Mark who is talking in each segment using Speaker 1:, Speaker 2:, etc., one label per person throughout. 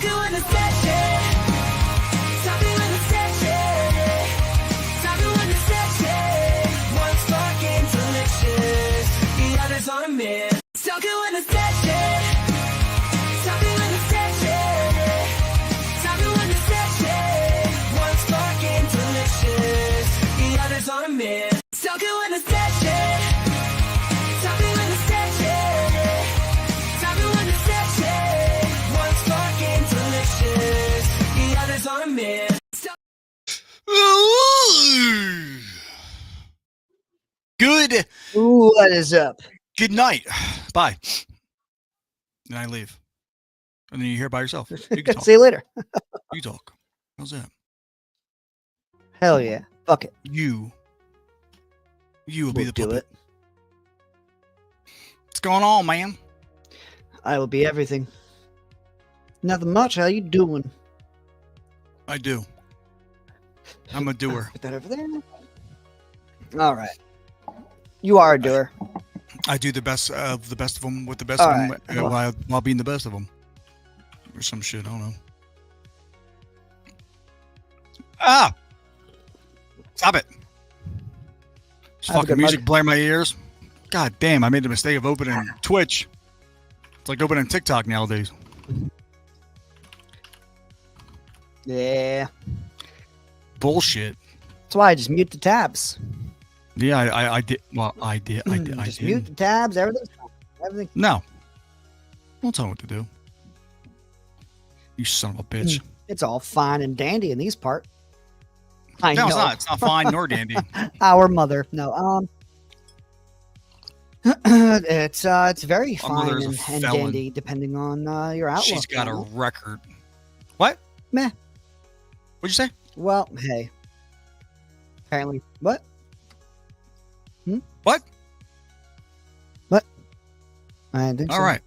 Speaker 1: with the Stache. Talking with the Stache. Talking with the Stache. One's fucking delicious, the other's on a miss. Talking with the Stache. Talking with the Stache. Talking with the Stache. One's fucking delicious, the other's on a miss. Talking with the Stache. Talking with the Stache. Talking with the Stache. One's fucking delicious, the other's on a miss.
Speaker 2: Good.
Speaker 3: What is up?
Speaker 2: Good night. Bye. And I leave. And then you're here by yourself. You can talk.
Speaker 3: See you later.
Speaker 2: You talk. How's that?
Speaker 3: Hell yeah. Fuck it.
Speaker 2: You will be
Speaker 3: We'll
Speaker 2: the
Speaker 3: do
Speaker 2: puppet.
Speaker 3: it.
Speaker 2: What's going on, man?
Speaker 3: I will be everything. Nothing much. How you doing?
Speaker 2: I do. I'm a doer.
Speaker 3: Put that over there. All right. You are a doer.
Speaker 2: I do the best of them with the best
Speaker 3: All
Speaker 2: of
Speaker 3: right.
Speaker 2: them while being the best of them. Or some shit. I don't know. Ah! Stop it. This
Speaker 3: Have a
Speaker 2: fucking
Speaker 3: good
Speaker 2: music
Speaker 3: mug.
Speaker 2: blare my ears. God damn, I made the mistake of opening Twitch. It's like opening TikTok nowadays.
Speaker 3: Yeah.
Speaker 2: Bullshit.
Speaker 3: That's why I just mute the tabs.
Speaker 2: Yeah, I did. Well, I did. I
Speaker 3: Just
Speaker 2: did.
Speaker 3: mute the tabs. Everything's fine. Everything.
Speaker 2: No. Don't tell me what to do. You son of a bitch.
Speaker 3: It's all fine and dandy in these parts. I
Speaker 2: No,
Speaker 3: know.
Speaker 2: it's not. It's not fine nor dandy.
Speaker 3: Our mother. No. It's very
Speaker 2: Our
Speaker 3: fine
Speaker 2: mother is a
Speaker 3: and
Speaker 2: felon.
Speaker 3: dandy depending on your outlook.
Speaker 2: She's got a
Speaker 3: on it.
Speaker 2: record. What?
Speaker 3: Meh.
Speaker 2: What'd you say?
Speaker 3: Well, hey. Apparently, what?
Speaker 2: What?
Speaker 3: I didn't think
Speaker 2: All
Speaker 3: so.
Speaker 2: right.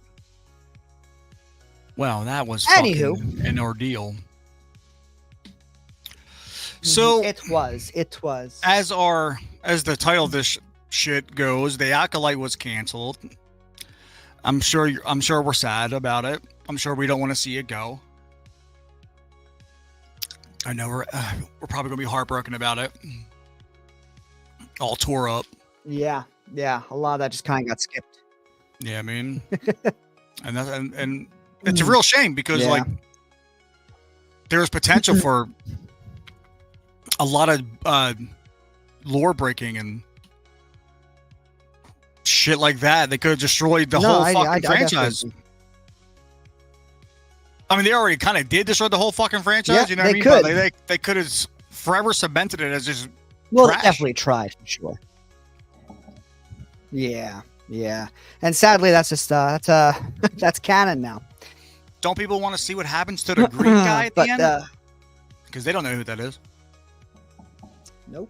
Speaker 2: Well, that was
Speaker 3: Anywho.
Speaker 2: fucking an ordeal. So,
Speaker 3: It was.
Speaker 2: as the title of this shit goes, the Acolyte was canceled. I'm sure we're sad about it. I'm sure we don't want to see it go. I know we're probably gonna be heartbroken about it. All tore up.
Speaker 3: Yeah. A lot of that just kind of got skipped.
Speaker 2: Yeah, I mean, and it's a real shame because
Speaker 3: Yeah.
Speaker 2: like there's potential for a lot of lore breaking and shit like that. They could have destroyed the whole fucking franchise. I mean, they already kind of did destroy the whole fucking franchise.
Speaker 3: Yeah,
Speaker 2: You know what I
Speaker 3: they
Speaker 2: mean?
Speaker 3: could.
Speaker 2: But they could have forever cemented it as just
Speaker 3: Well,
Speaker 2: trash.
Speaker 3: they definitely tried for sure. Yeah. And sadly, that's just that's canon now.
Speaker 2: Don't people want to see what happens to the green guy at the
Speaker 3: But
Speaker 2: end? Because they don't know who that is.
Speaker 3: nope,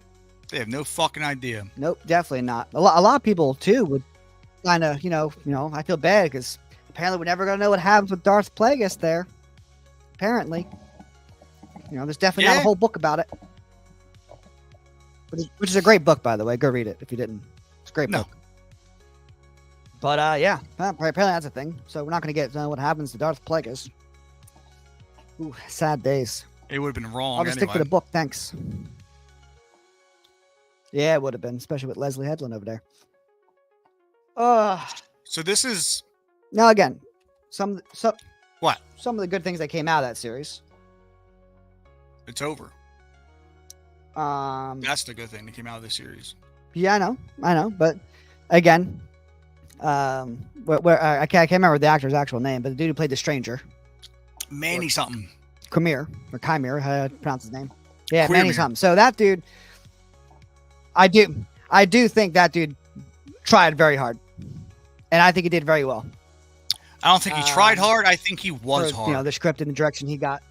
Speaker 2: They have no fucking idea.
Speaker 3: definitely not. A lot of people too would kind of, you know. I feel bad because apparently we're never gonna know what happens with Darth Plagueis there. Apparently, there's definitely not
Speaker 2: Yeah.
Speaker 3: a whole book about it, which is a great book, by the way. Go read it if you didn't. It's a great
Speaker 2: No.
Speaker 3: book. But yeah, apparently that's a thing. So we're not gonna get what happens to Darth Plagueis. Ooh, sad days.
Speaker 2: It would have been wrong
Speaker 3: I'll just
Speaker 2: anyway.
Speaker 3: stick to the book, thanks. Yeah, it would have been, especially with Leslie Headland over there.
Speaker 2: So this is
Speaker 3: Now again, some
Speaker 2: what?
Speaker 3: of the good things that came out of that series.
Speaker 2: It's over. That's the good thing that came out of this series.
Speaker 3: Yeah, I know, but again, I can't remember the actor's actual name, but the dude who played the stranger,
Speaker 2: Manny something.
Speaker 3: Chimere, how do you pronounce his name? Yeah,
Speaker 2: Queer
Speaker 3: Manny
Speaker 2: Mere.
Speaker 3: something. So that dude, I do think that dude tried very hard, and I think he did very well.
Speaker 2: I don't think he tried hard. I think he was
Speaker 3: for,
Speaker 2: hard.
Speaker 3: the script and the direction he got.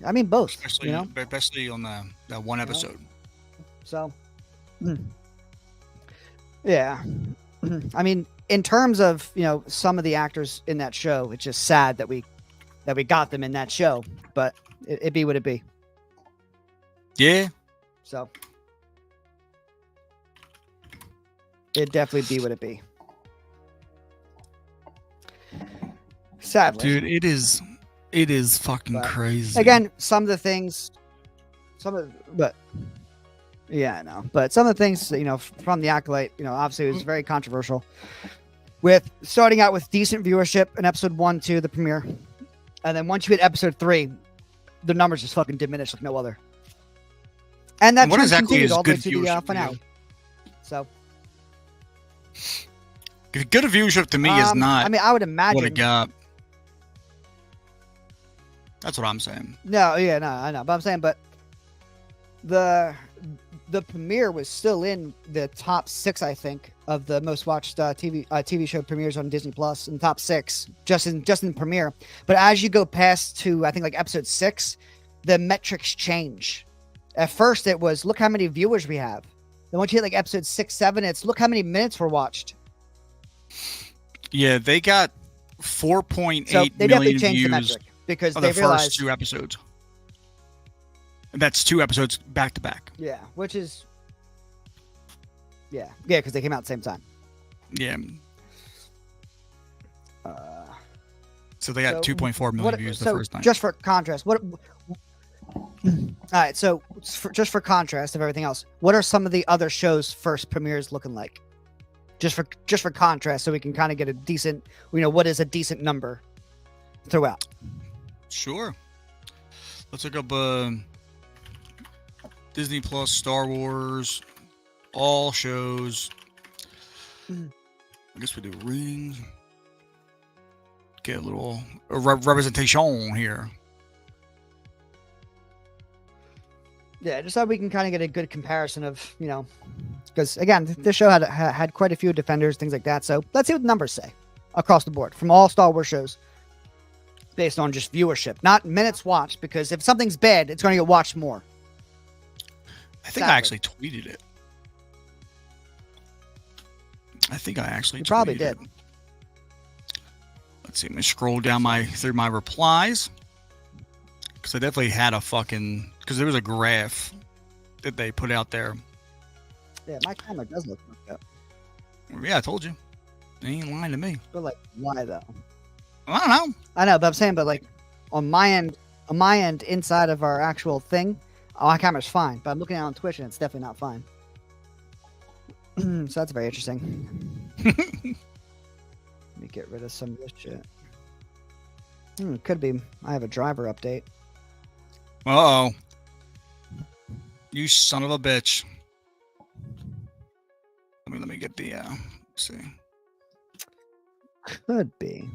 Speaker 3: I mean, both.
Speaker 2: Especially on that one episode.
Speaker 3: So, yeah. I mean, in terms of some of the actors in that show, it's just sad that we got them in that show, but it be what it be.
Speaker 2: Yeah.
Speaker 3: So, it definitely be what it be. Sadly.
Speaker 2: Dude, it is fucking
Speaker 3: But,
Speaker 2: crazy.
Speaker 3: Again, some of the things, but yeah, I know. But some of the things, from the Acolyte, obviously it was very controversial. With starting out with decent viewership in episode 1, 2, the premiere, and then once you hit episode 3, the numbers just fucking diminish like no other. And that
Speaker 2: What
Speaker 3: trend
Speaker 2: exactly
Speaker 3: continued
Speaker 2: is
Speaker 3: all the way
Speaker 2: good
Speaker 3: to the
Speaker 2: viewership for
Speaker 3: finale.
Speaker 2: you?
Speaker 3: So
Speaker 2: Good viewership to me is not
Speaker 3: I mean, I would
Speaker 2: what
Speaker 3: imagine.
Speaker 2: it got. That's what I'm saying.
Speaker 3: No, yeah, no, I know, but I'm saying, but the premiere was still in the top 6, I think, of the most watched TV show premieres on Disney Plus, in the top 6, just in premiere. But as you go past to, I think, like episode 6, the metrics change. At first, it was look how many viewers we have. Then once you hit like episode 6, 7, it's look how many minutes were watched.
Speaker 2: Yeah, they got 4.8
Speaker 3: So they definitely
Speaker 2: million
Speaker 3: changed the
Speaker 2: views
Speaker 3: metric because
Speaker 2: of
Speaker 3: they
Speaker 2: the first
Speaker 3: realized,
Speaker 2: 2 episodes. And that's 2 episodes back to back.
Speaker 3: yeah, which is, yeah, because they came out at the same time.
Speaker 2: Yeah.
Speaker 3: Uh,
Speaker 2: So they got
Speaker 3: So
Speaker 2: 2.4 million views the first night.
Speaker 3: Just for contrast, all right, so just for contrast of everything else, what are some of the other shows' first premieres looking like? Just for contrast, so we can kind of get a decent, what is a decent number throughout.
Speaker 2: Sure. Let's look up Disney Plus, Star Wars, all shows. I guess we do rings. Get a little representation here.
Speaker 3: Yeah, just so we can kind of get a good comparison of, because again, this show had quite a few defenders, things like that. So let's see what the numbers say across the board from all Star Wars shows, based on just viewership, not minutes watched. Because if something's bad, it's going to get watched more.
Speaker 2: I think I actually tweeted it.
Speaker 3: You probably did.
Speaker 2: Let's see. Let me scroll down through my replies, because I definitely had because there was a graph that they put out there.
Speaker 3: Yeah, my camera does look like that.
Speaker 2: Yeah, I told you. They ain't lying to me.
Speaker 3: But like, why though?
Speaker 2: I don't know.
Speaker 3: I know, but I'm saying, but like, on my end, inside of our actual thing, my camera's fine. But I'm looking at it on Twitch, and it's definitely not fine. So that's very interesting. Let me get rid of some of this shit. Could be. I have a driver update.
Speaker 2: Uh-oh. You son of a bitch. Let me get the, let's see.
Speaker 3: Could be.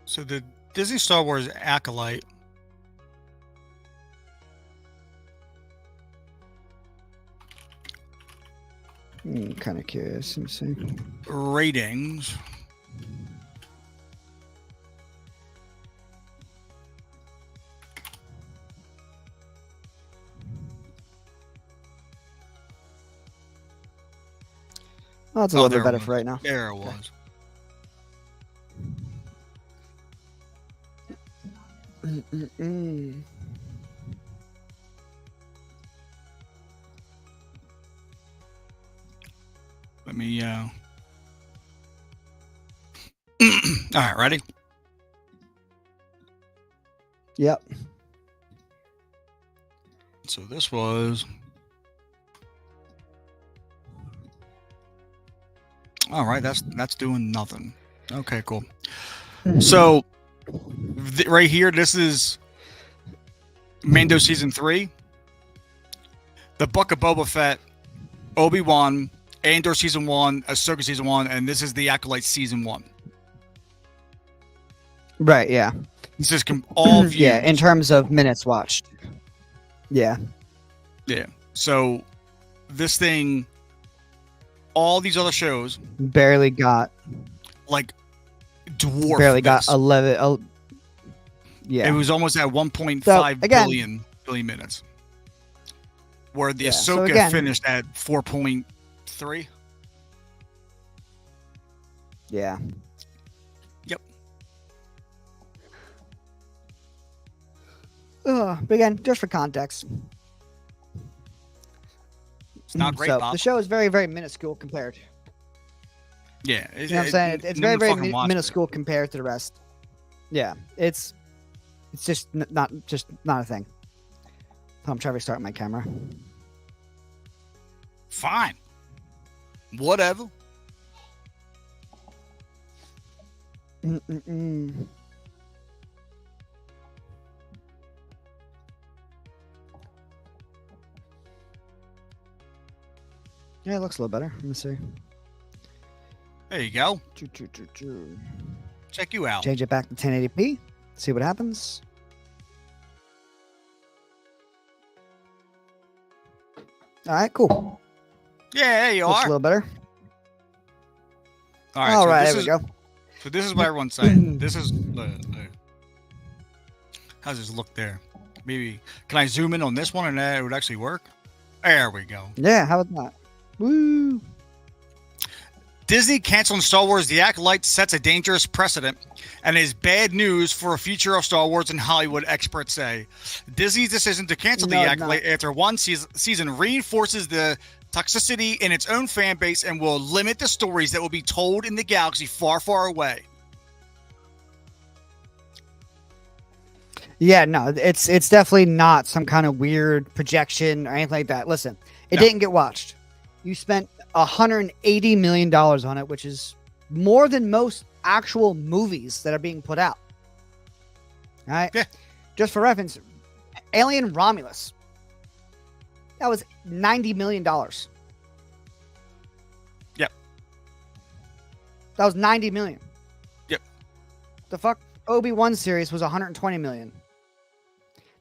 Speaker 2: So the Disney Star Wars Acolyte.
Speaker 3: Kind of curious. Let me see.
Speaker 2: Ratings.
Speaker 3: Oh, it's a little
Speaker 2: there
Speaker 3: bit
Speaker 2: it
Speaker 3: better
Speaker 2: was.
Speaker 3: for right now.
Speaker 2: There it was. Let me, all right, ready?
Speaker 3: Yep.
Speaker 2: So this was, all right, that's doing nothing. Okay, cool. So right here, this is Mando season 3, the Book of Boba Fett, Obi-Wan, Andor season 1, Ahsoka season 1, and this is the Acolyte season 1.
Speaker 3: Right. Yeah.
Speaker 2: This is all views.
Speaker 3: Yeah. In terms of minutes watched. Yeah.
Speaker 2: Yeah. So this thing, all these other shows
Speaker 3: Barely got.
Speaker 2: like dwarf.
Speaker 3: Barely got
Speaker 2: this.
Speaker 3: 11. Yeah.
Speaker 2: It was almost at 1.5
Speaker 3: So, again-
Speaker 2: billion minutes. Where the
Speaker 3: Yeah, so
Speaker 2: Ahsoka
Speaker 3: again-
Speaker 2: finished at 4.3.
Speaker 3: Yeah.
Speaker 2: Yep.
Speaker 3: But again, just for context.
Speaker 2: It's not great,
Speaker 3: So
Speaker 2: Bob.
Speaker 3: the show is very, very minuscule compared.
Speaker 2: Yeah,
Speaker 3: You know what I'm saying? It's
Speaker 2: no
Speaker 3: very,
Speaker 2: one
Speaker 3: very
Speaker 2: fucking watched it.
Speaker 3: minuscule compared to the rest. Yeah, it's just not a thing. I'm trying to restart my camera.
Speaker 2: Fine. Whatever.
Speaker 3: Mm-mm-mm. Yeah, it looks a little better. Let me see.
Speaker 2: There you go.
Speaker 3: Choo.
Speaker 2: Check you out.
Speaker 3: Change it back to 1080p. See what happens. All right, cool.
Speaker 2: Yeah, there you
Speaker 3: Looks a
Speaker 2: are.
Speaker 3: little better.
Speaker 2: All right.
Speaker 3: All
Speaker 2: so
Speaker 3: right,
Speaker 2: this
Speaker 3: there we
Speaker 2: is,
Speaker 3: go.
Speaker 2: So this is what everyone's saying. This is how's this look there? Maybe can I zoom in on this one and then it would actually work? There we go.
Speaker 3: Yeah, how about that? Woo!
Speaker 2: Disney canceling Star Wars The Acolyte sets a dangerous precedent and is bad news for a future of Star Wars in Hollywood, experts say. Disney's decision to cancel
Speaker 3: No,
Speaker 2: The
Speaker 3: it's
Speaker 2: Acolyte after one season reinforces the toxicity in its own fan base and will limit the stories that will be told in the galaxy far, far away.
Speaker 3: Yeah, no, it's definitely not some kind of weird projection or anything like that. Listen, it didn't get watched. You spent $180 million on it, which is more than most actual movies that are being put out. All right.
Speaker 2: Yeah.
Speaker 3: Just for reference, Alien Romulus. That was $90 million.
Speaker 2: Yep.
Speaker 3: That was $90 million.
Speaker 2: Yep.
Speaker 3: The fuck? Obi-Wan series was $120 million.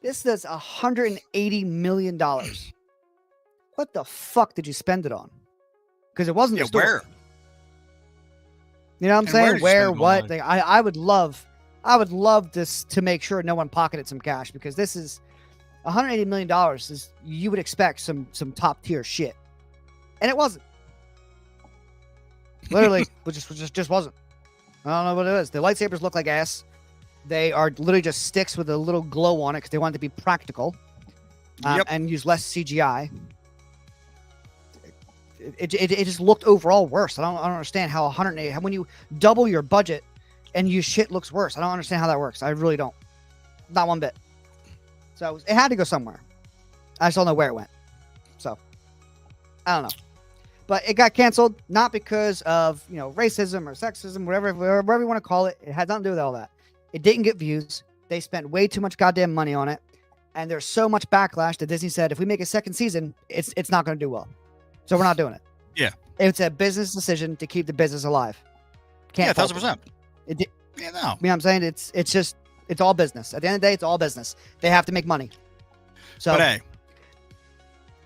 Speaker 3: This does $180 million. What the fuck did you spend it on? Because it wasn't the story.
Speaker 2: Where?
Speaker 3: You know what I'm
Speaker 2: And
Speaker 3: saying?
Speaker 2: where did you
Speaker 3: Where,
Speaker 2: spend it
Speaker 3: what?
Speaker 2: on?
Speaker 3: Like, I would love this to make sure no one pocketed some cash, because this is $180 million is, you would expect some top tier shit. And it wasn't. Literally, it just wasn't. I don't know what it is. The lightsabers look like ass. They are literally just sticks with a little glow on it because they want it to be practical and use less CGI. It just looked overall worse. I don't understand how 180, when you double your budget and you shit looks worse. I don't understand how that works. I really don't. Not one bit. So it had to go somewhere. I just don't know where it went. So I don't know. But it got canceled not because of, racism or sexism, whatever you want to call it. It had nothing to do with all that. It didn't get views. They spent way too much goddamn money on it. And there's so much backlash that Disney said, if we make a second season, it's not going to do well. So we're not doing it.
Speaker 2: Yeah.
Speaker 3: It's a business decision to keep the business alive. Can't
Speaker 2: 1,000%.
Speaker 3: Yeah, no.
Speaker 2: You
Speaker 3: know what I'm saying? It's all business. At the end of the day, it's all business. They have to make money. So,
Speaker 2: But hey,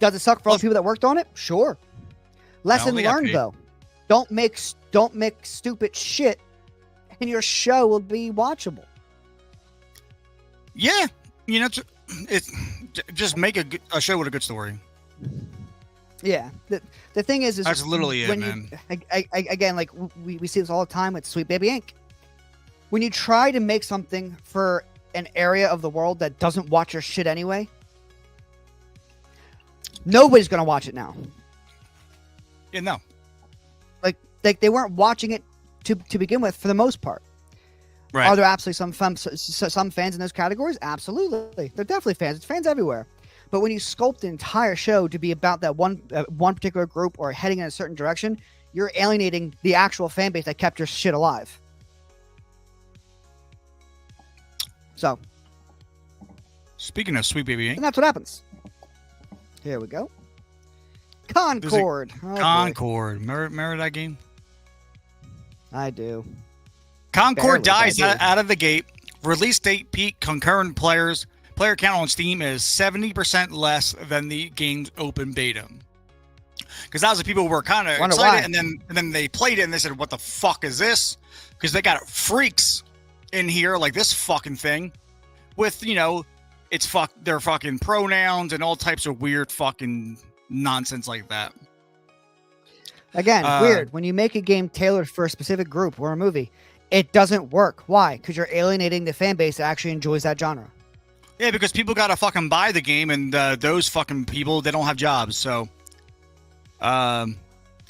Speaker 3: does it suck for all the people that worked on it? Sure. Lesson
Speaker 2: they got
Speaker 3: learned,
Speaker 2: paid.
Speaker 3: though. Don't make stupid shit, and your show will be watchable.
Speaker 2: yeah, it's just make a show with a good story.
Speaker 3: Yeah. The thing is
Speaker 2: That's literally it,
Speaker 3: when
Speaker 2: man.
Speaker 3: Again, like we see this all the time with Sweet Baby Inc. When you try to make something for an area of the world that doesn't watch your shit anyway, nobody's gonna watch it now.
Speaker 2: Yeah, no.
Speaker 3: Like they weren't watching it to begin with for the most part.
Speaker 2: Right.
Speaker 3: Are there absolutely some fans in those categories? Absolutely. They're definitely fans. It's fans everywhere. But when you sculpt the entire show to be about that one particular group or heading in a certain direction, you're alienating the actual fan base that kept your shit alive. So,
Speaker 2: Speaking of Sweet Baby
Speaker 3: and
Speaker 2: Inc.,
Speaker 3: that's what happens. Here we go. Concord. Oh, boy.
Speaker 2: Concord. Remember that game?
Speaker 3: I do.
Speaker 2: Concord
Speaker 3: Barely,
Speaker 2: dies
Speaker 3: I do.
Speaker 2: out of the gate. Release date peak concurrent player count on Steam is 70% less than the game's open beta. Because that was the people who were kind of
Speaker 3: Wonder
Speaker 2: excited,
Speaker 3: why.
Speaker 2: and then they played it and they said, "What the fuck is this?" Because they got freaks in here like this fucking thing, with it's their fucking pronouns and all types of weird fucking nonsense like that.
Speaker 3: Again, weird. When you make a game tailored for a specific group or a movie, it doesn't work. Why? Because you're alienating the fan base that actually enjoys that genre.
Speaker 2: Yeah, because people gotta fucking buy the game, and those fucking people, they don't have jobs, so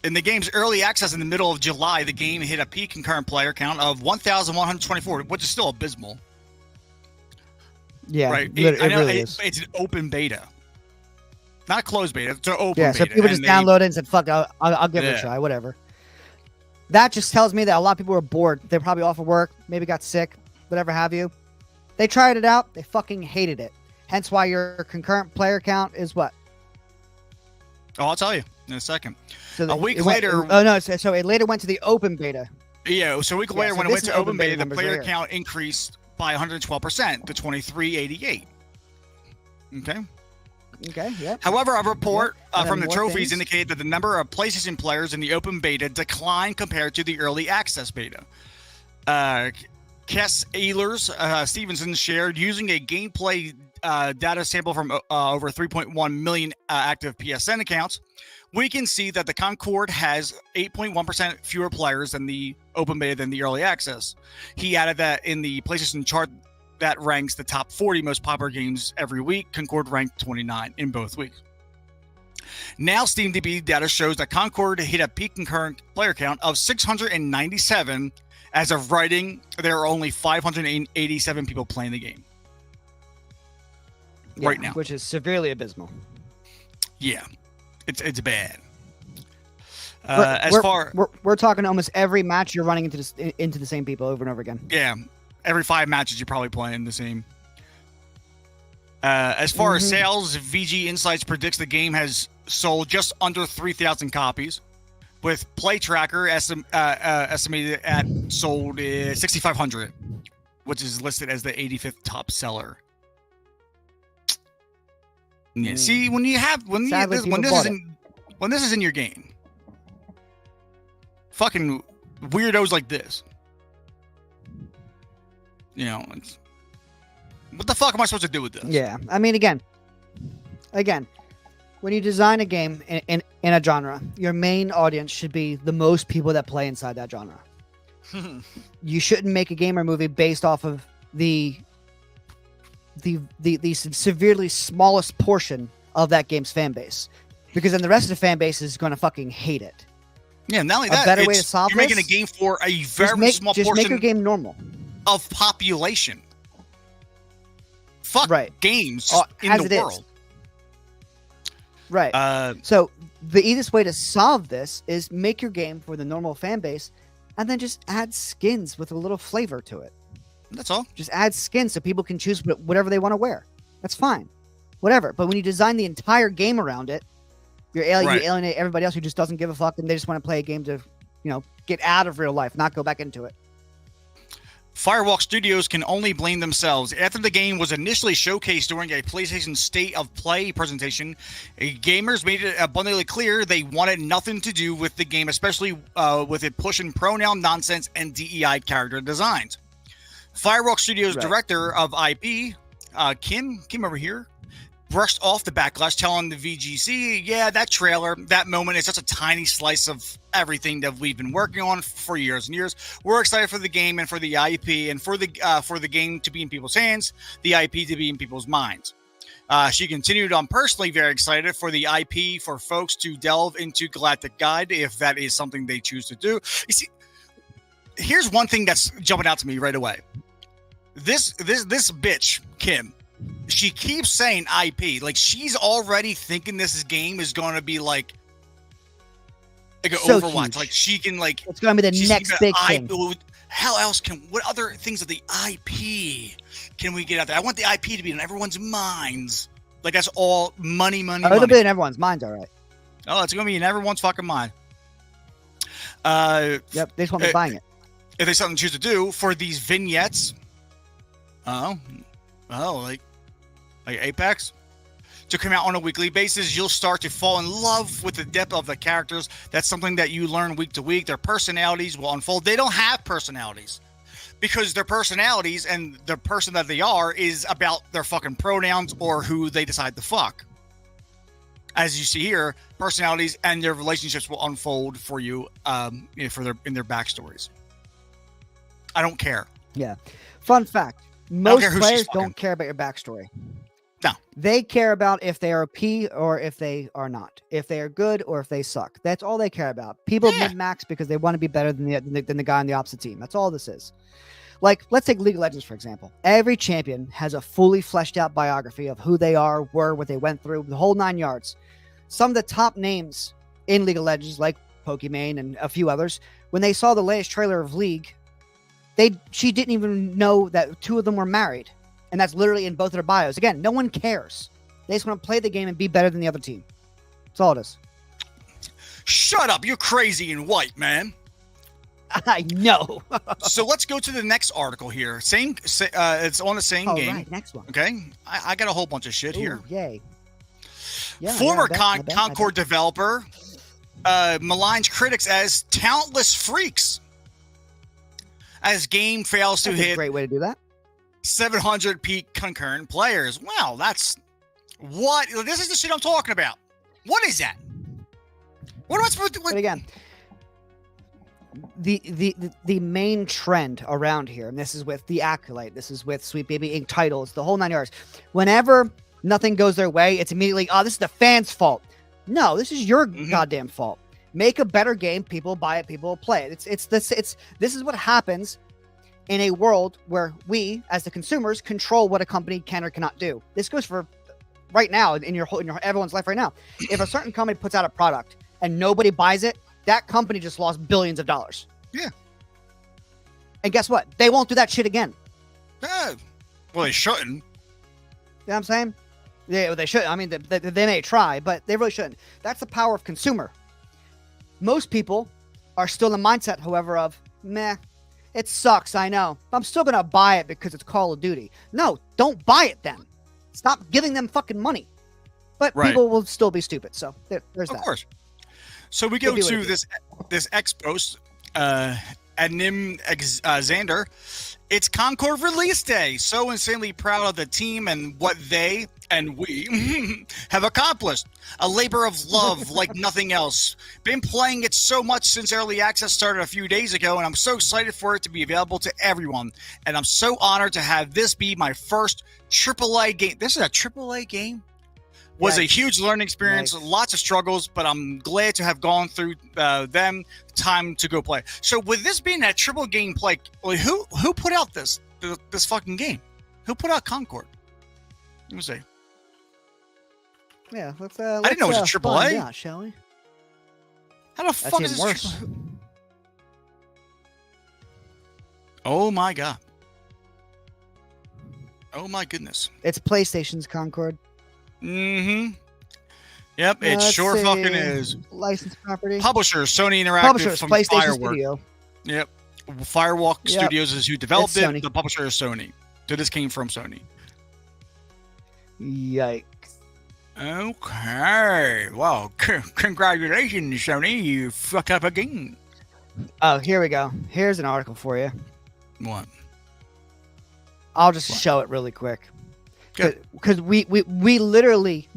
Speaker 2: In the game's early access in the middle of July, the game hit a peak concurrent player count of 1,124, which is still abysmal.
Speaker 3: Yeah,
Speaker 2: Right?
Speaker 3: it
Speaker 2: I know
Speaker 3: really is.
Speaker 2: it's an open beta. Not closed beta, it's an open
Speaker 3: Yeah,
Speaker 2: beta.
Speaker 3: so people just download it and said, fuck, I'll give it
Speaker 2: Yeah.
Speaker 3: a try, whatever. That just tells me that a lot of people were bored. They're probably off of work, maybe got sick, whatever have you. They tried it out, they fucking hated it. Hence why your concurrent player count is what?
Speaker 2: Oh, I'll tell you in a second.
Speaker 3: So
Speaker 2: A week
Speaker 3: it went-
Speaker 2: later-
Speaker 3: Oh, no, so it later went to the open beta.
Speaker 2: Yeah, so a week later,
Speaker 3: so
Speaker 2: when it
Speaker 3: this
Speaker 2: went
Speaker 3: is
Speaker 2: to
Speaker 3: open
Speaker 2: open
Speaker 3: beta
Speaker 2: beta, the
Speaker 3: numbers
Speaker 2: player
Speaker 3: right here.
Speaker 2: count increased by 112% to 2388. Okay.
Speaker 3: Okay, yeah.
Speaker 2: However, a report
Speaker 3: And then
Speaker 2: from the
Speaker 3: more
Speaker 2: trophies
Speaker 3: things.
Speaker 2: indicated that the number of PlayStation players in the open beta declined compared to the early access beta. Kess Ehlers Stevenson shared using a gameplay data sample from over 3.1 million active PSN accounts. We can see that the Concord has 8.1% fewer players in the open beta than the early access. He added that in the PlayStation chart that ranks the top 40 most popular games every week, Concord ranked 29 in both weeks. Now, SteamDB data shows that Concord hit a peak concurrent player count of 697. As of writing, there are only 587 people playing the game
Speaker 3: Yeah,
Speaker 2: right now.
Speaker 3: which is severely abysmal.
Speaker 2: Yeah, it's bad.
Speaker 3: We're talking almost every match you're running into the same people over and over again.
Speaker 2: Yeah, every 5 matches you're probably playing the same. As far as sales, VG Insights predicts the game has sold just under 3,000 copies, with Play Tracker estimated at sold 6,500, which is listed as the 85th top seller. Yeah, see, when this is in your game, fucking weirdos like this, what the fuck am I supposed to do with this?
Speaker 3: Yeah, I mean, again, when you design a game in a genre, your main audience should be the most people that play inside that genre. You shouldn't make a game or movie based off of the severely smallest portion of that game's fan base, because then the rest of the fan base is going to fucking hate it.
Speaker 2: Yeah, not only
Speaker 3: A
Speaker 2: that,
Speaker 3: better way to solve
Speaker 2: you're making a
Speaker 3: this?
Speaker 2: game for a very small
Speaker 3: Just make
Speaker 2: portion
Speaker 3: your game normal.
Speaker 2: of population. Fuck
Speaker 3: Right.
Speaker 2: games in
Speaker 3: as
Speaker 2: the
Speaker 3: it is.
Speaker 2: world.
Speaker 3: Right. So the easiest way to solve this is make your game for the normal fan base, and then just add skins with a little flavor to it.
Speaker 2: That's all.
Speaker 3: Just add skins so people can choose whatever they want to wear. That's fine. Whatever. But when you design the entire game around it, you alienate everybody else who just doesn't give a fuck, and they just want to play a game to, get out of real life, not go back into it.
Speaker 2: Firewalk Studios can only blame themselves. After the game was initially showcased during a PlayStation State of Play presentation, gamers made it abundantly clear they wanted nothing to do with the game, especially with it pushing pronoun nonsense and DEI character designs. Firewalk Studios director of IP, Kim over here, brushed off the backlash, telling the VGC, yeah, that trailer, that moment is just a tiny slice of everything that we've been working on for years and years. We're excited for the game and for the IP and for the game to be in people's hands, the IP to be in people's minds. She continued, I'm personally very excited for the IP for folks to delve into Galactic Guide if that is something they choose to do. You see, here's one thing that's jumping out to me right away. This bitch, Kim, she keeps saying IP. Like, she's already thinking this game is going to be like an
Speaker 3: So
Speaker 2: Overwatch.
Speaker 3: huge.
Speaker 2: Like, she can, like...
Speaker 3: It's going to be the
Speaker 2: she's
Speaker 3: next
Speaker 2: thinking
Speaker 3: big
Speaker 2: about
Speaker 3: thing.
Speaker 2: How else what other things of the IP can we get out there? I want the IP to be in everyone's minds. Like, that's all money.
Speaker 3: It'll be in everyone's minds, all right.
Speaker 2: Oh, it's going to be in everyone's fucking mind.
Speaker 3: Yep, they just want me buying it.
Speaker 2: If there's something to choose to do for these vignettes, like Apex, to come out on a weekly basis, you'll start to fall in love with the depth of the characters. That's something that you learn week to week. Their personalities will unfold. They don't have personalities because their personalities and the person that they are is about their fucking pronouns or who they decide to fuck. As you see here, personalities and their relationships will unfold for you, in their backstories. I don't care.
Speaker 3: Yeah. Fun fact.
Speaker 2: care
Speaker 3: Most
Speaker 2: who she's
Speaker 3: players
Speaker 2: fucking.
Speaker 3: don't care about your backstory.
Speaker 2: No.
Speaker 3: They care about if they are a P or if they are not, if they are good or if they suck. That's all they care about. People
Speaker 2: Yeah.
Speaker 3: min-max because they want to be better than the guy on the opposite team. That's all this is. Like, let's take League of Legends, for example. Every champion has a fully fleshed out biography of who they are, what they went through, the whole 9 yards. Some of the top names in League of Legends, like Pokimane and a few others, when they saw the latest trailer of League, she didn't even know that 2 of them were married. And that's literally in both of their bios. Again, no one cares. They just want to play the game and be better than the other team. That's all it is.
Speaker 2: Shut up. You're crazy and white, man.
Speaker 3: I know.
Speaker 2: So let's go to the next article here. It's on the same game.
Speaker 3: Right, next one.
Speaker 2: Okay. I got a whole bunch of shit here.
Speaker 3: Yay. Yeah,
Speaker 2: Former
Speaker 3: I bet.
Speaker 2: Concord developer maligns critics as talentless freaks as game fails to
Speaker 3: That's a
Speaker 2: hit
Speaker 3: great way to do that.
Speaker 2: 700 peak concurrent players. Wow, that's what this is the shit I'm talking about. What is that? What am I supposed to do?
Speaker 3: But again, the main trend around here, and this is with the Acolyte, this is with Sweet Baby Inc. titles, the whole 9 yards. Whenever nothing goes their way, it's immediately, this is the fans' fault. No, this is your goddamn fault. Make a better game, people buy it, people play it. This is what happens in a world where we, as the consumers, control what a company can or cannot do. This goes for right now in your everyone's life right now. If a certain company puts out a product and nobody buys it, that company just lost billions of dollars.
Speaker 2: Yeah.
Speaker 3: And guess what? They won't do that shit again.
Speaker 2: Well, they shouldn't.
Speaker 3: You know what I'm saying? They should. I mean, they may try, but they really shouldn't. That's the power of consumer. Most people are still in the mindset, however, of, meh, it sucks, I know. But I'm still going to buy it because it's Call of Duty. No, don't buy it then. Stop giving them fucking money. But people will still be stupid. So there's that.
Speaker 2: Of course. So we go to this X post, Anim Xander. It's Concord release day. So insanely proud of the team and what they and we have accomplished. A labor of love like nothing else. Been playing it so much since early access started a few days ago, and I'm so excited for it to be available to everyone. And I'm so honored to have this be my first AAA game. This is a AAA game? Was a huge learning experience, lots of struggles, but I'm glad to have gone through them. Time to go play. So with this being a triple game play, who put out this fucking game? Who put out Concord? Let me see.
Speaker 3: Yeah, let's
Speaker 2: I didn't know it was a triple A.
Speaker 3: Yeah, shall we?
Speaker 2: How the fuck is this
Speaker 3: worse?
Speaker 2: Oh my god. Oh my goodness.
Speaker 3: It's PlayStation's Concord.
Speaker 2: Mm-hmm. Yep, it sure fucking is.
Speaker 3: Licensed property.
Speaker 2: Publisher, Sony Interactive.
Speaker 3: Publishers,
Speaker 2: from
Speaker 3: PlayStation
Speaker 2: Firework.
Speaker 3: Studio.
Speaker 2: Yep. Firewalk Studios is who developed
Speaker 3: It's
Speaker 2: it.
Speaker 3: Sony.
Speaker 2: The publisher is Sony. So this came from Sony.
Speaker 3: Yikes.
Speaker 2: Okay. Well, congratulations, Sony. You fucked up again.
Speaker 3: Oh, here we go. Here's an article for you.
Speaker 2: What?
Speaker 3: I'll just show it really quick.
Speaker 2: Good.
Speaker 3: Because we literally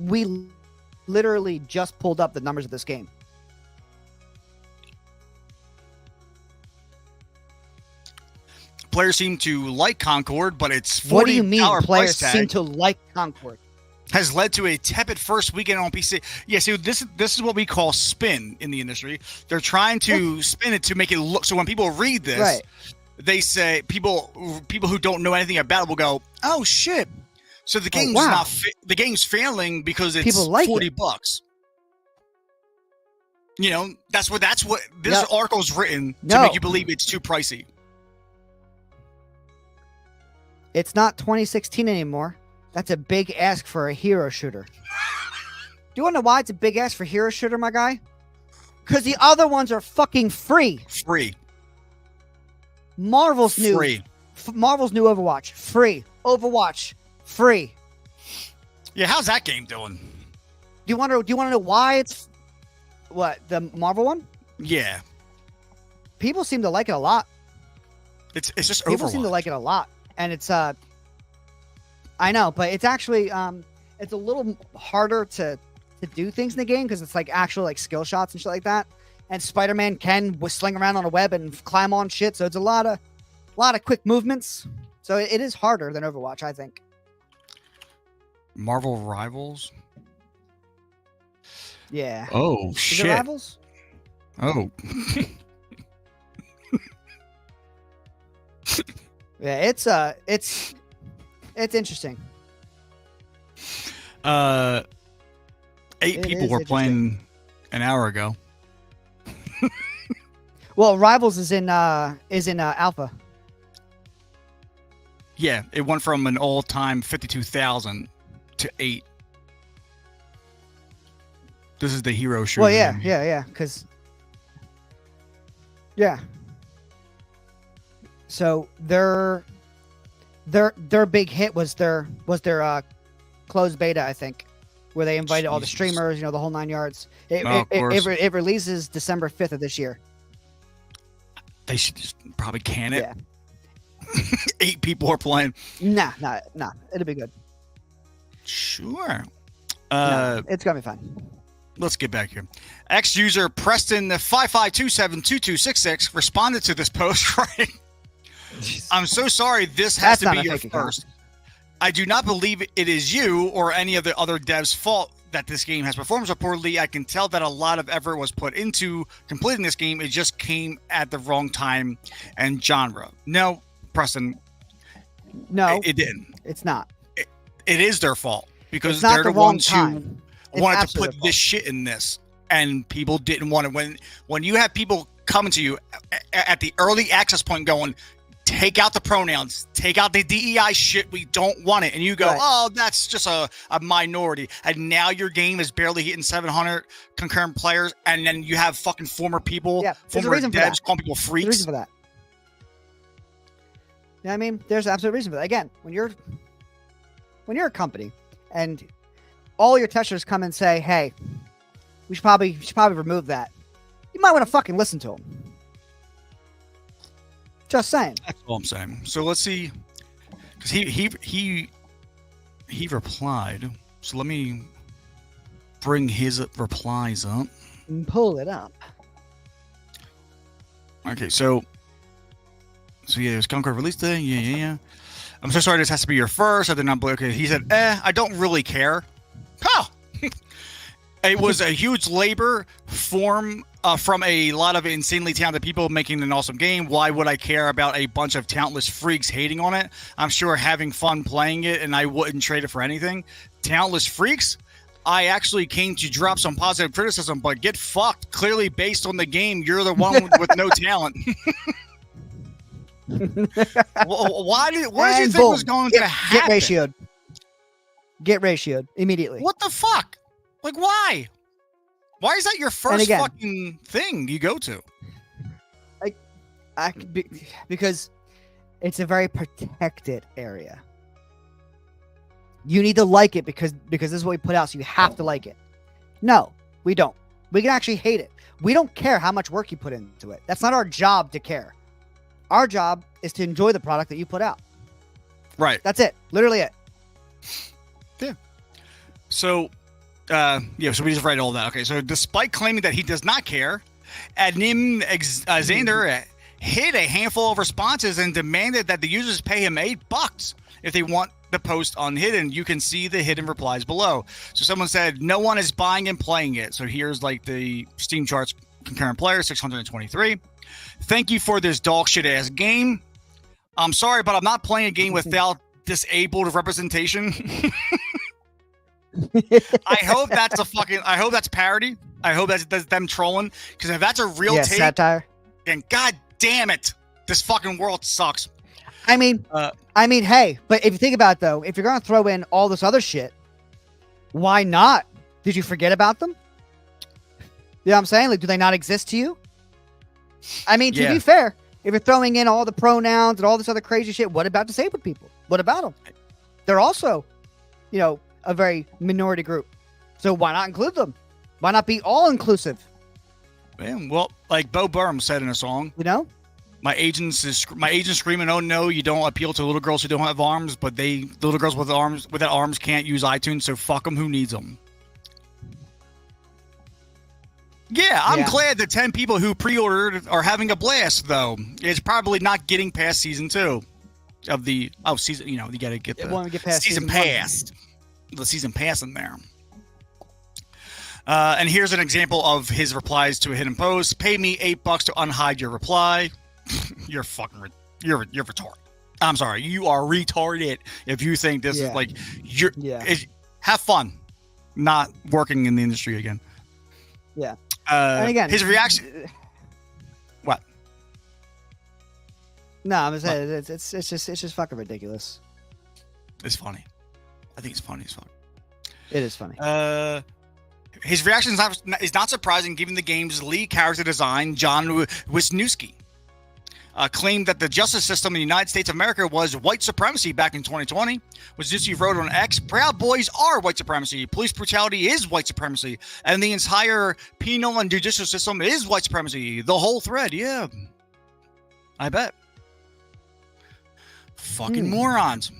Speaker 3: just pulled up the numbers of this game.
Speaker 2: Players seem to like Concord, but it's $40
Speaker 3: What do you mean players
Speaker 2: price tag
Speaker 3: seem to like Concord?
Speaker 2: has led to a tepid first weekend on PC. Yeah, so this is what we call spin in the industry. They're trying to spin it to make it look so when people read this, they say people who don't know anything about it will go, "Oh shit." So the game's the game's failing because it's
Speaker 3: People like
Speaker 2: $40. You know, that's what this article's written to
Speaker 3: No.
Speaker 2: make you believe it's too pricey.
Speaker 3: It's not 2016 anymore. That's a big ask for a hero shooter. Do you want to know why it's a big ask for hero shooter, my guy? Because the other ones are fucking free.
Speaker 2: Free.
Speaker 3: Marvel's new Overwatch, free. Overwatch, free.
Speaker 2: Yeah, how's that game doing?
Speaker 3: Do you want to know why it's what the Marvel one?
Speaker 2: Yeah,
Speaker 3: People seem to like it a lot.
Speaker 2: it's just
Speaker 3: People
Speaker 2: Overwatch.
Speaker 3: seem to like it a lot, and it's I know, but it's actually it's a little harder to do things in the game because it's like actual like skill shots and shit like that. And Spider-Man can sling around on a web and climb on shit, so it's a lot of quick movements. So it is harder than Overwatch, I think.
Speaker 2: Marvel Rivals.
Speaker 3: Yeah.
Speaker 2: Oh
Speaker 3: Is it
Speaker 2: shit.
Speaker 3: Rivals?
Speaker 2: Oh.
Speaker 3: Yeah, it's interesting.
Speaker 2: 8
Speaker 3: It
Speaker 2: people
Speaker 3: is
Speaker 2: were
Speaker 3: interesting.
Speaker 2: playing an hour ago.
Speaker 3: Well, Rivals is in alpha.
Speaker 2: Yeah, it went from an all-time 52,000 to 8. This is the hero shooter.
Speaker 3: Well, yeah,
Speaker 2: game.
Speaker 3: yeah, because yeah. So their big hit was their closed beta, I think, where they invited all the
Speaker 2: Jesus.
Speaker 3: streamers, the whole 9 yards. It,
Speaker 2: Oh,
Speaker 3: it,
Speaker 2: of
Speaker 3: it,
Speaker 2: course.
Speaker 3: it releases December 5th of this year.
Speaker 2: They should just probably can it.
Speaker 3: Yeah.
Speaker 2: 8 people are playing.
Speaker 3: Nah. It'll be good.
Speaker 2: Sure.
Speaker 3: It's gonna be fun.
Speaker 2: Let's get back here. Ex-user Preston 55272266 responded to this post, right? I'm so sorry. This has
Speaker 3: That's
Speaker 2: to
Speaker 3: not
Speaker 2: be
Speaker 3: a
Speaker 2: your
Speaker 3: fake account.
Speaker 2: first. I do not believe it is you or any of the other devs' fault that this game has performed so poorly. I can tell that a lot of effort was put into completing this game. It just came at the wrong time and genre. No, Preston,
Speaker 3: No,
Speaker 2: it didn't.
Speaker 3: it's not.
Speaker 2: It is their fault because
Speaker 3: It's not
Speaker 2: they're
Speaker 3: the
Speaker 2: the
Speaker 3: wrong
Speaker 2: ones
Speaker 3: time.
Speaker 2: who
Speaker 3: It's
Speaker 2: wanted to
Speaker 3: absolutely
Speaker 2: put
Speaker 3: their
Speaker 2: this shit in this, and people didn't want it. When you have people coming to you at the early access point going, take out the pronouns, take out the DEI shit, we don't want it, and you go,
Speaker 3: Right.
Speaker 2: oh, that's just a minority, and now your game is barely hitting 700 concurrent players, and then you have fucking former people,
Speaker 3: Yeah, there's a
Speaker 2: former
Speaker 3: reason for
Speaker 2: devs
Speaker 3: that.
Speaker 2: calling people
Speaker 3: There's a
Speaker 2: freaks.
Speaker 3: reason for that. You know what I mean? There's an absolute reason for that. Again, when you're a company and all your testers come and say, "Hey, we should probably remove that," you might want to fucking listen to them. Just saying.
Speaker 2: That's all I'm saying. So let's see, because he replied. So let me bring his replies up.
Speaker 3: Pull it up.
Speaker 2: Okay, so yeah, there's Concord release day. Yeah. I'm so sorry. This has to be your first. I did not believe. Okay, he said, I don't really care. Huh. It was a huge labor form from a lot of insanely talented people making an awesome game. Why would I care about a bunch of talentless freaks hating on it? I'm sure having fun playing it, and I wouldn't trade it for anything. Talentless freaks? I actually came to drop some positive criticism, but get fucked. Clearly, based on the game, you're the one with no talent. Why did you think was going to happen?
Speaker 3: Get ratioed immediately.
Speaker 2: What the fuck? Like, why? Why is that your first fucking thing you go to?
Speaker 3: Because it's a very protected area. You need to like it because this is what we put out, so you have to like it. No, we don't. We can actually hate it. We don't care how much work you put into it. That's not our job to care. Our job is to enjoy the product that you put out.
Speaker 2: Right.
Speaker 3: That's it. Literally it.
Speaker 2: Yeah. So, so we just read all that. Okay, so despite claiming that he does not care, Adnim Xander hit a handful of responses and demanded that the users pay him $8 if they want the post unhidden. You can see the hidden replies below. So someone said, no one is buying and playing it. So here's like the Steam charts concurrent players, 623. Thank you for this dog shit ass game. I'm sorry, but I'm not playing a game without disabled representation. I hope that's parody. I hope that's them trolling. Because if that's a real take,
Speaker 3: satire.
Speaker 2: then god damn it, this fucking world sucks.
Speaker 3: I mean, hey, but if you think about it, though, if you're gonna throw in all this other shit, why not? Did you forget about them? You know what I'm saying? Like, do they not exist to you? I mean, to be fair, if you're throwing in all the pronouns and all this other crazy shit, what about disabled people? What about them? They're also, a very minority group. So why not include them? Why not be all inclusive?
Speaker 2: Man, well, like Bo Burnham said in a song, my agent screaming, "Oh no, you don't appeal to little girls who don't have arms, but little girls without arms can't use iTunes, so fuck them. Who needs them?" Yeah, I'm glad the 10 people who pre-ordered are having a blast, though. It's probably not getting past season 2 of the season. You got to get the
Speaker 3: Get past
Speaker 2: season pass. the season pass in there. And here's an example of his replies to a hidden post. Pay me $8 to unhide your reply. You're fucking you're retarded. I'm sorry, you are retarded if you think this is like have fun not working in the industry again.
Speaker 3: Yeah. And again,
Speaker 2: his reaction. What?
Speaker 3: No, I'm just saying it's just fucking ridiculous.
Speaker 2: It's funny. I think it's funny as fuck.
Speaker 3: It is funny.
Speaker 2: His reaction is not surprising given the game's lead character design, John Wisniewski, claimed that the justice system in the United States of America was white supremacy back in 2020. Wisniewski wrote on X, "Proud Boys are white supremacy. Police brutality is white supremacy. And the entire penal and judicial system is white supremacy. The whole thread." Yeah. I bet. Fucking morons.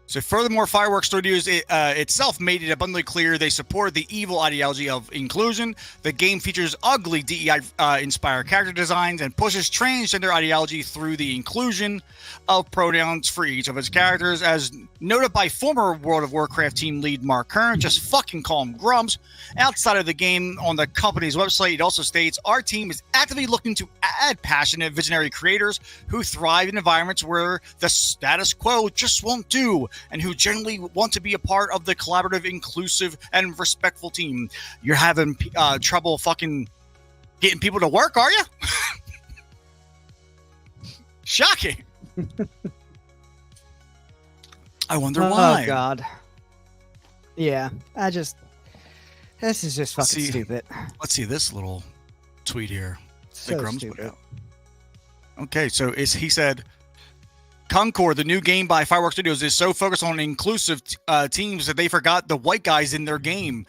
Speaker 2: So furthermore, Fireworks Studios itself made it abundantly clear they support the evil ideology of inclusion. The game features ugly DEI-inspired character designs and pushes transgender ideology through the inclusion of pronouns for each of its characters. As noted by former World of Warcraft team lead Mark Kern, just fucking call him Grumps. Outside of the game, on the company's website, it also states, "Our team is actively looking to add passionate, visionary creators who thrive in environments where the status quo just won't do, and who generally want to be a part of the collaborative, inclusive, and respectful team." You're having trouble fucking getting people to work, are you? Shocking. I wonder why.
Speaker 3: Oh, God. Yeah, this is just fucking stupid.
Speaker 2: Let's see this little tweet here.
Speaker 3: So stupid.
Speaker 2: Okay, so he said, Concord, the new game by Fireworks Studios, is so focused on inclusive teams that they forgot the white guys in their game.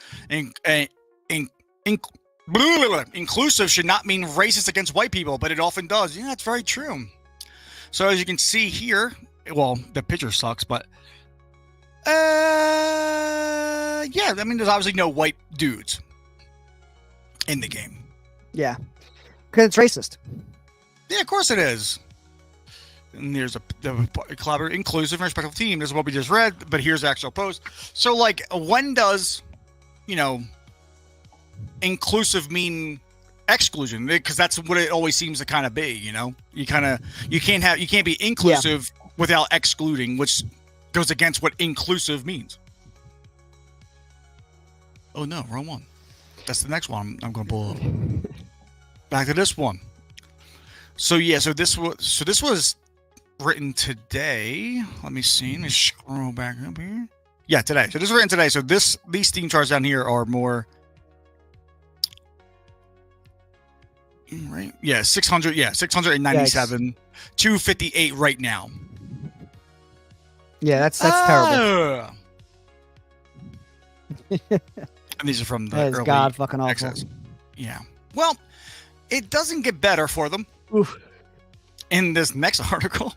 Speaker 2: Inclusive should not mean racist against white people, but it often does. Yeah, that's very true. So as you can see here, well, the picture sucks, but yeah, I mean, there's obviously no white dudes in the game.
Speaker 3: Yeah, because it's racist.
Speaker 2: Yeah, of course it is. And there's the collaborative, inclusive, and respectful team. This is what we just read, but here's the actual post. So, like, when does, inclusive mean exclusion? Because that's what it always seems to kind of be. You can't be inclusive without excluding, which goes against what inclusive means. Oh no, wrong one. That's the next one I'm going to pull up. Back to this one. So yeah, so this was written today. Let me see. Let me scroll back up here. Yeah, today. So this was written today. So these Steam charts down here are more. Right. Yeah, 600. Yeah, 697. 258 right now.
Speaker 3: Yeah, that's terrible.
Speaker 2: And these are from the
Speaker 3: early god fucking awful.
Speaker 2: Access. Yeah. Well, it doesn't get better for them.
Speaker 3: Oof.
Speaker 2: In this next article,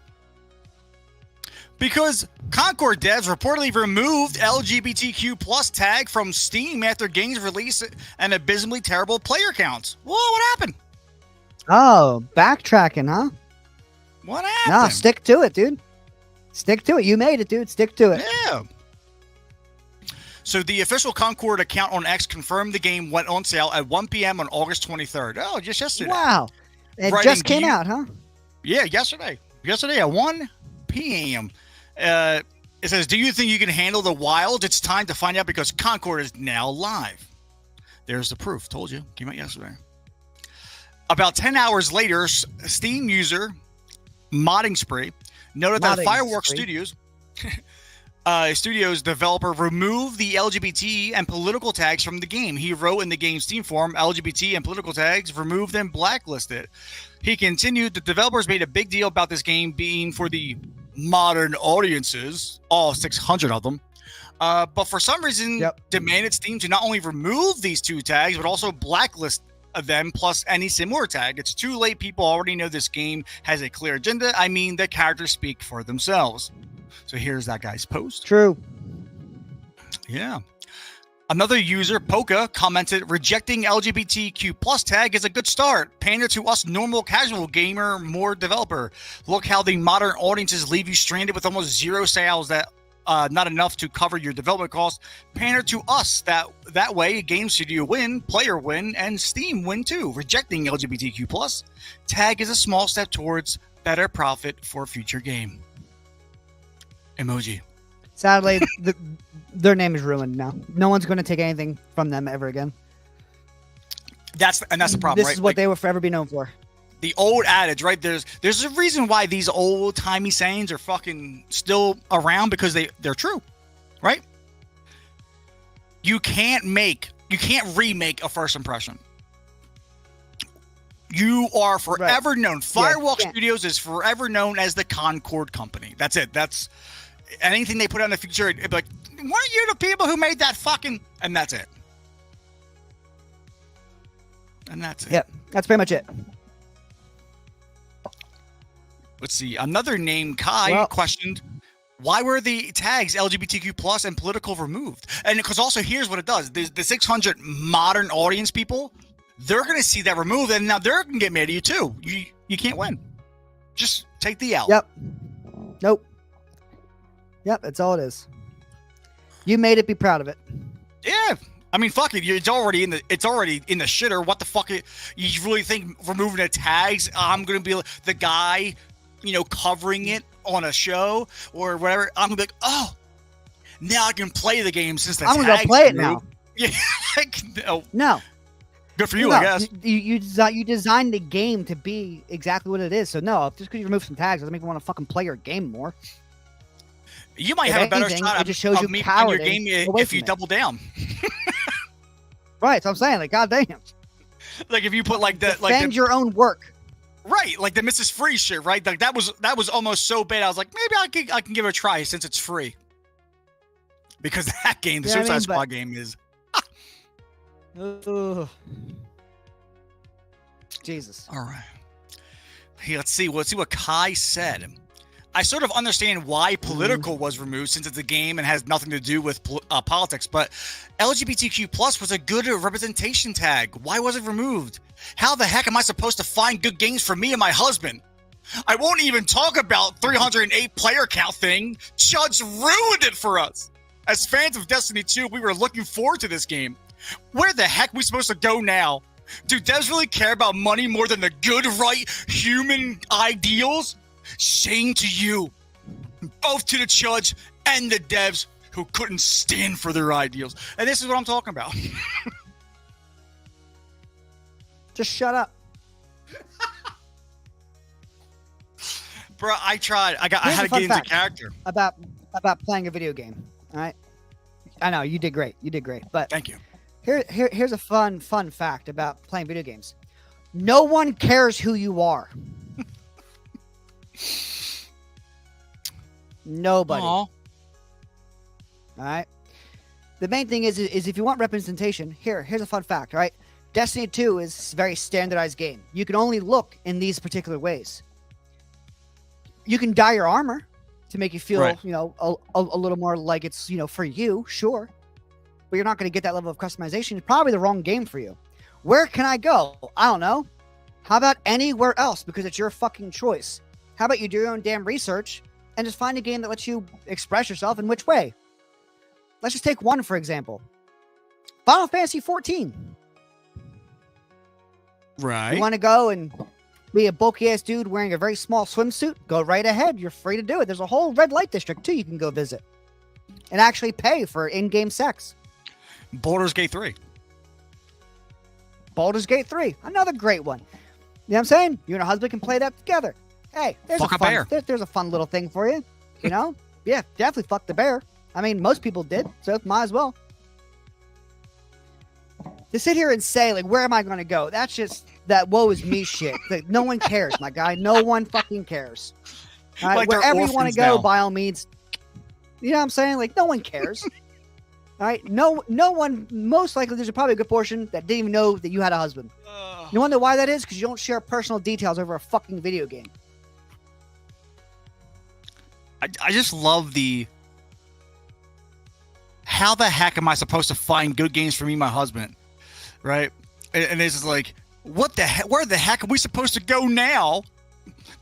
Speaker 2: because Concord devs reportedly removed LGBTQ plus tag from Steam after games release an abysmally terrible player counts. Whoa, what happened?
Speaker 3: Oh, backtracking, huh?
Speaker 2: What happened?
Speaker 3: No, stick to it, dude. Stick to it. You made it, dude. Stick to it.
Speaker 2: Yeah. So the official Concord account on X confirmed the game went on sale at 1 p.m. on August 23rd. Oh, just yesterday.
Speaker 3: Wow. It just came out, huh?
Speaker 2: Yeah, yesterday. Yesterday at 1 p.m. It says, "Do you think you can handle the wild? It's time to find out because Concord is now live." There's the proof. Told you. Came out yesterday. About 10 hours later, Steam user Modding Spree noted that Fireworks Studios developer removed the LGBT and political tags from the game. He wrote in the game's Steam forum, "LGBT and political tags, removed and blacklisted." He continued, "The developers made a big deal about this game being for the modern audiences, all 600 of them, but for some reason demanded Steam to not only remove these two tags, but also blacklist them plus any similar tag. It's too late. People already know this game has a clear agenda. I mean, the characters speak for themselves." So here's that guy's post.
Speaker 3: True.
Speaker 2: Yeah. Another user, Poca, commented, rejecting LGBTQ plus tag is a good start. Pander to us normal casual gamer, more developer. Look how the modern audiences leave you stranded with almost zero sales that not enough to cover your development costs. Pander to us that way game studio win, player win, and Steam win too. Rejecting LGBTQ plus tag is a small step towards better profit for future game. Emoji.
Speaker 3: Sadly, their name is ruined now. No one's going to take anything from them ever again.
Speaker 2: That's the problem,
Speaker 3: This
Speaker 2: right?
Speaker 3: is what they will forever be known for.
Speaker 2: The old adage, right? There's a reason why these old timey sayings are fucking still around, because they're true, right? You can't remake a first impression. You are forever known. Firewalk Studios is forever known as the Concord Company. That's it. That's anything they put out in the future. It'd be like, weren't you the people who made that fucking? And that's it. And that's it.
Speaker 3: Yep, that's pretty much it.
Speaker 2: Let's see. Another name, Kai, questioned, why were the tags LGBTQ plus and political removed? And because also, here's what it does. The 600 modern audience people, they're going to see that removed, and now they're going to get mad at you too. You can't win. Just take the L.
Speaker 3: Yep. Nope. Yep, that's all it is. You made it. Be proud of it.
Speaker 2: Yeah. I mean, fuck it. It's already in the shitter. What the fuck? You really think removing the tags, I'm going to be the guy, covering it on a show or whatever? I'm going to be like, oh, now I can play the game since the tags.
Speaker 3: I'm going to play it now.
Speaker 2: Yeah.
Speaker 3: No.
Speaker 2: Good for you, I guess.
Speaker 3: You designed the game to be exactly what it is. So no, just because you remove some tags doesn't make me want to fucking play your game more.
Speaker 2: You might have a better shot of me playing your game if you double down.
Speaker 3: Right, so I'm saying, like, goddamn.
Speaker 2: Like if you put like that,
Speaker 3: defend your own work.
Speaker 2: Right, like the Mrs. Free shit, right? Like that was almost so bad. I was like, maybe I can give it a try since it's free. Because that game, the Suicide Squad game, is.
Speaker 3: Jesus.
Speaker 2: All right. Hey, let's see what Kai said. I sort of understand why political was removed since it's a game and has nothing to do with politics, but LGBTQ plus was a good representation tag. Why was it removed? How the heck am I supposed to find good games for me and my husband? I won't even talk about 308 player count thing. Judge ruined it for us. As fans of Destiny 2, we were looking forward to this game. Where the heck are we supposed to go now? Do devs really care about money more than the good, right, human ideals? Shame to you, both to the judge and the devs who couldn't stand for their ideals. And this is what I'm talking about.
Speaker 3: Just shut up.
Speaker 2: Bro, I tried. I had to get into character.
Speaker 3: About playing a video game, all right? I know, you did great. You did great. But
Speaker 2: thank you.
Speaker 3: Here's a fun fact about playing video games. No one cares who you are. Nobody. Aww. All right. The main thing is if you want representation, here's a fun fact. All right. Destiny 2 is a very standardized game. You can only look in these particular ways. You can dye your armor to make you feel, a little more like it's, for you, sure. But you're not going to get that level of customization. It's probably the wrong game for you. Where can I go? I don't know. How about anywhere else? Because it's your fucking choice. How about you do your own damn research and just find a game that lets you express yourself in which way? Let's just take one, for example. Final Fantasy 14.
Speaker 2: Right.
Speaker 3: You want to go and be a bulky-ass dude wearing a very small swimsuit? Go right ahead. You're free to do it. There's a whole red light district, too, you can go visit. And actually pay for in-game sex.
Speaker 2: Baldur's Gate 3.
Speaker 3: Baldur's Gate 3. Another great one. You know what I'm saying? You and your husband can play that together. Hey, there's a fun little thing for you. Yeah, definitely fuck the bear. I mean, most people did, so might as well. To sit here and say, like, where am I going to go? That's just that woe is me shit. Like, no one cares, my guy. No one fucking cares. All right? Like wherever you want to go, by all means. You know what I'm saying? Like, no one cares. All right? No one, most likely, there's probably a good portion that didn't even know that you had a husband. You wonder why that is? Because you don't share personal details over a fucking video game.
Speaker 2: I just love the how the heck am I supposed to find good games for me and my husband, right? And this is like, what the heck? Where the heck are we supposed to go now?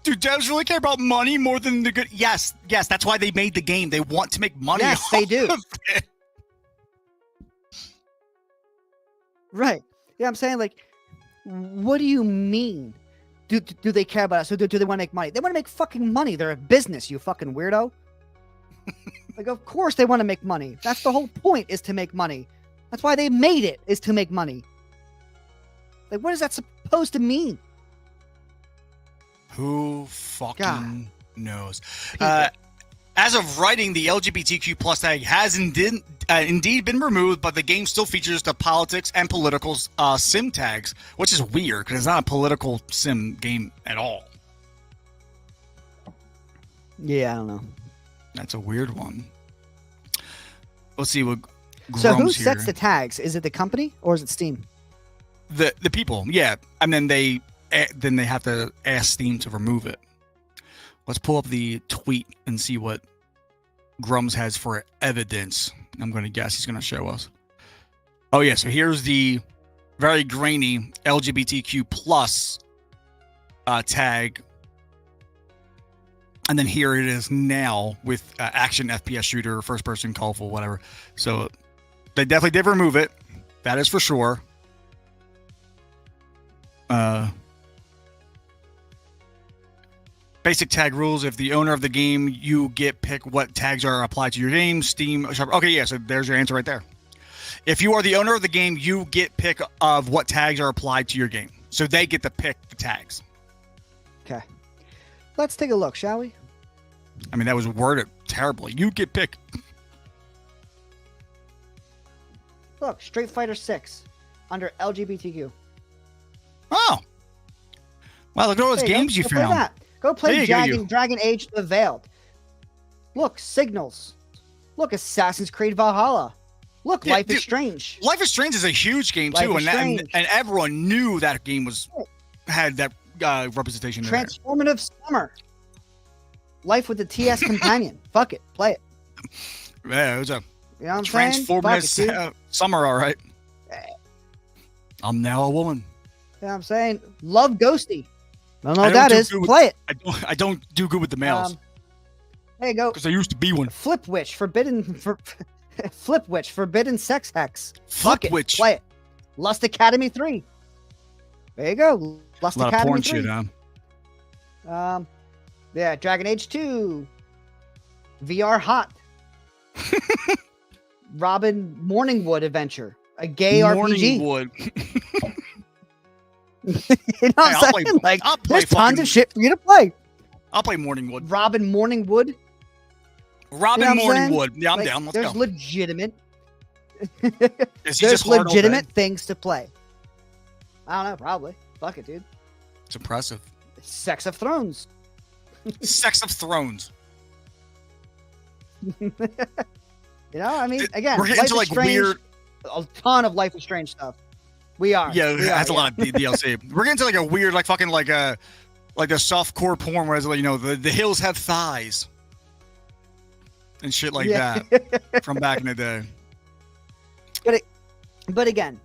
Speaker 2: Do devs really care about money more than the good? Yes, that's why they made the game. They want to make money.
Speaker 3: Yes, they do.
Speaker 2: It.
Speaker 3: Right. Yeah, I'm saying, like, what do you mean? Do they care about us? Do they want to make money? They want to make fucking money. They're a business, you fucking weirdo. Like, of course they want to make money. That's the whole point, is to make money. That's why they made it, is to make money. Like, what is that supposed to mean?
Speaker 2: Who fucking
Speaker 3: God.
Speaker 2: knows? As of writing, the LGBTQ plus tag has indeed been removed, but the game still features the politics and political sim tags, which is weird because it's not a political sim game at all.
Speaker 3: Yeah, I don't know.
Speaker 2: That's a weird one. Let's see what.
Speaker 3: So who
Speaker 2: Grum's
Speaker 3: sets
Speaker 2: here.
Speaker 3: the tags? Is it the company or is it Steam?
Speaker 2: The people, yeah, and then they have to ask Steam to remove it. Let's pull up the tweet and see what Grums has for evidence. I'm going to guess he's going to show us. Oh yeah, so here's the very grainy LGBTQ plus tag, and then here it is now with action FPS shooter, first person, colorful, whatever. So they definitely did remove it. That is for sure. Basic tag rules. If the owner of the game, you get pick what tags are applied to your game. Steam. Okay, yeah, so there's your answer right there. If you are the owner of the game, you get pick of what tags are applied to your game. So they get to pick the tags.
Speaker 3: Okay. Let's take a look, shall we?
Speaker 2: I mean, that was worded terribly. You get pick.
Speaker 3: Look, Street Fighter 6 under LGBTQ.
Speaker 2: Oh. Wow, look at all those
Speaker 3: There you go.
Speaker 2: games you
Speaker 3: Go play
Speaker 2: found.
Speaker 3: that. Go play
Speaker 2: There you go, you.
Speaker 3: Dragon Age The Veiled. Look, Signals. Look, Assassin's Creed Valhalla. Look,
Speaker 2: Yeah,
Speaker 3: Life
Speaker 2: dude,
Speaker 3: is Strange.
Speaker 2: Life is Strange is a huge game
Speaker 3: Life
Speaker 2: too,
Speaker 3: is
Speaker 2: and
Speaker 3: Strange.
Speaker 2: everyone knew that game had that representation in there.
Speaker 3: Transformative Summer. Life with the TS Companion. Fuck it. Play it.
Speaker 2: Yeah, it was a
Speaker 3: You know what I'm saying? Fuck it,
Speaker 2: transformative
Speaker 3: dude.
Speaker 2: summer, all right. I'm now a woman.
Speaker 3: You know what I'm saying? Love Ghosty. I don't know
Speaker 2: I
Speaker 3: what
Speaker 2: don't
Speaker 3: that
Speaker 2: do
Speaker 3: is.
Speaker 2: good with-
Speaker 3: Play it.
Speaker 2: I don't do good with the males
Speaker 3: There you go.
Speaker 2: because I used to be one.
Speaker 3: Flip Witch. Flip Witch. Forbidden Sex Hex.
Speaker 2: Flip
Speaker 3: Fuck it.
Speaker 2: Witch.
Speaker 3: Play it. Lust Academy 3. There you go. Lust
Speaker 2: A lot of
Speaker 3: Academy
Speaker 2: porn
Speaker 3: 3.
Speaker 2: shit, huh?
Speaker 3: Yeah, Dragon Age 2. VR Hot. Robin Morningwood Adventure. A gay RPG.
Speaker 2: Morningwood.
Speaker 3: You know
Speaker 2: Hey,
Speaker 3: what
Speaker 2: I'll
Speaker 3: I'm
Speaker 2: play-
Speaker 3: saying? Like,
Speaker 2: I'll play
Speaker 3: there's tons
Speaker 2: fucking-
Speaker 3: of shit for you to play.
Speaker 2: I'll play Morningwood.
Speaker 3: Robin Morningwood.
Speaker 2: Robin
Speaker 3: You know what I'm saying?
Speaker 2: Morningwood. Yeah, I'm
Speaker 3: Like,
Speaker 2: down. Let's
Speaker 3: there's
Speaker 2: go.
Speaker 3: legitimate.
Speaker 2: Is he
Speaker 3: There's
Speaker 2: just hard all
Speaker 3: legitimate
Speaker 2: day?
Speaker 3: things to play. I don't know. Probably. Fuck it, dude.
Speaker 2: It's impressive.
Speaker 3: Sex of Thrones.
Speaker 2: Sex of Thrones.
Speaker 3: You know, I mean, again,
Speaker 2: We're getting
Speaker 3: Life
Speaker 2: into
Speaker 3: is
Speaker 2: like
Speaker 3: Strange,
Speaker 2: weird.
Speaker 3: a ton of Life is Strange stuff. We are.
Speaker 2: Yeah,
Speaker 3: we
Speaker 2: that's
Speaker 3: are,
Speaker 2: a lot of DLC. We're getting to like a weird, like fucking like a softcore porn where it's like, you know, the hills have thighs and shit like
Speaker 3: Yeah.
Speaker 2: that from back in the day.
Speaker 3: But again,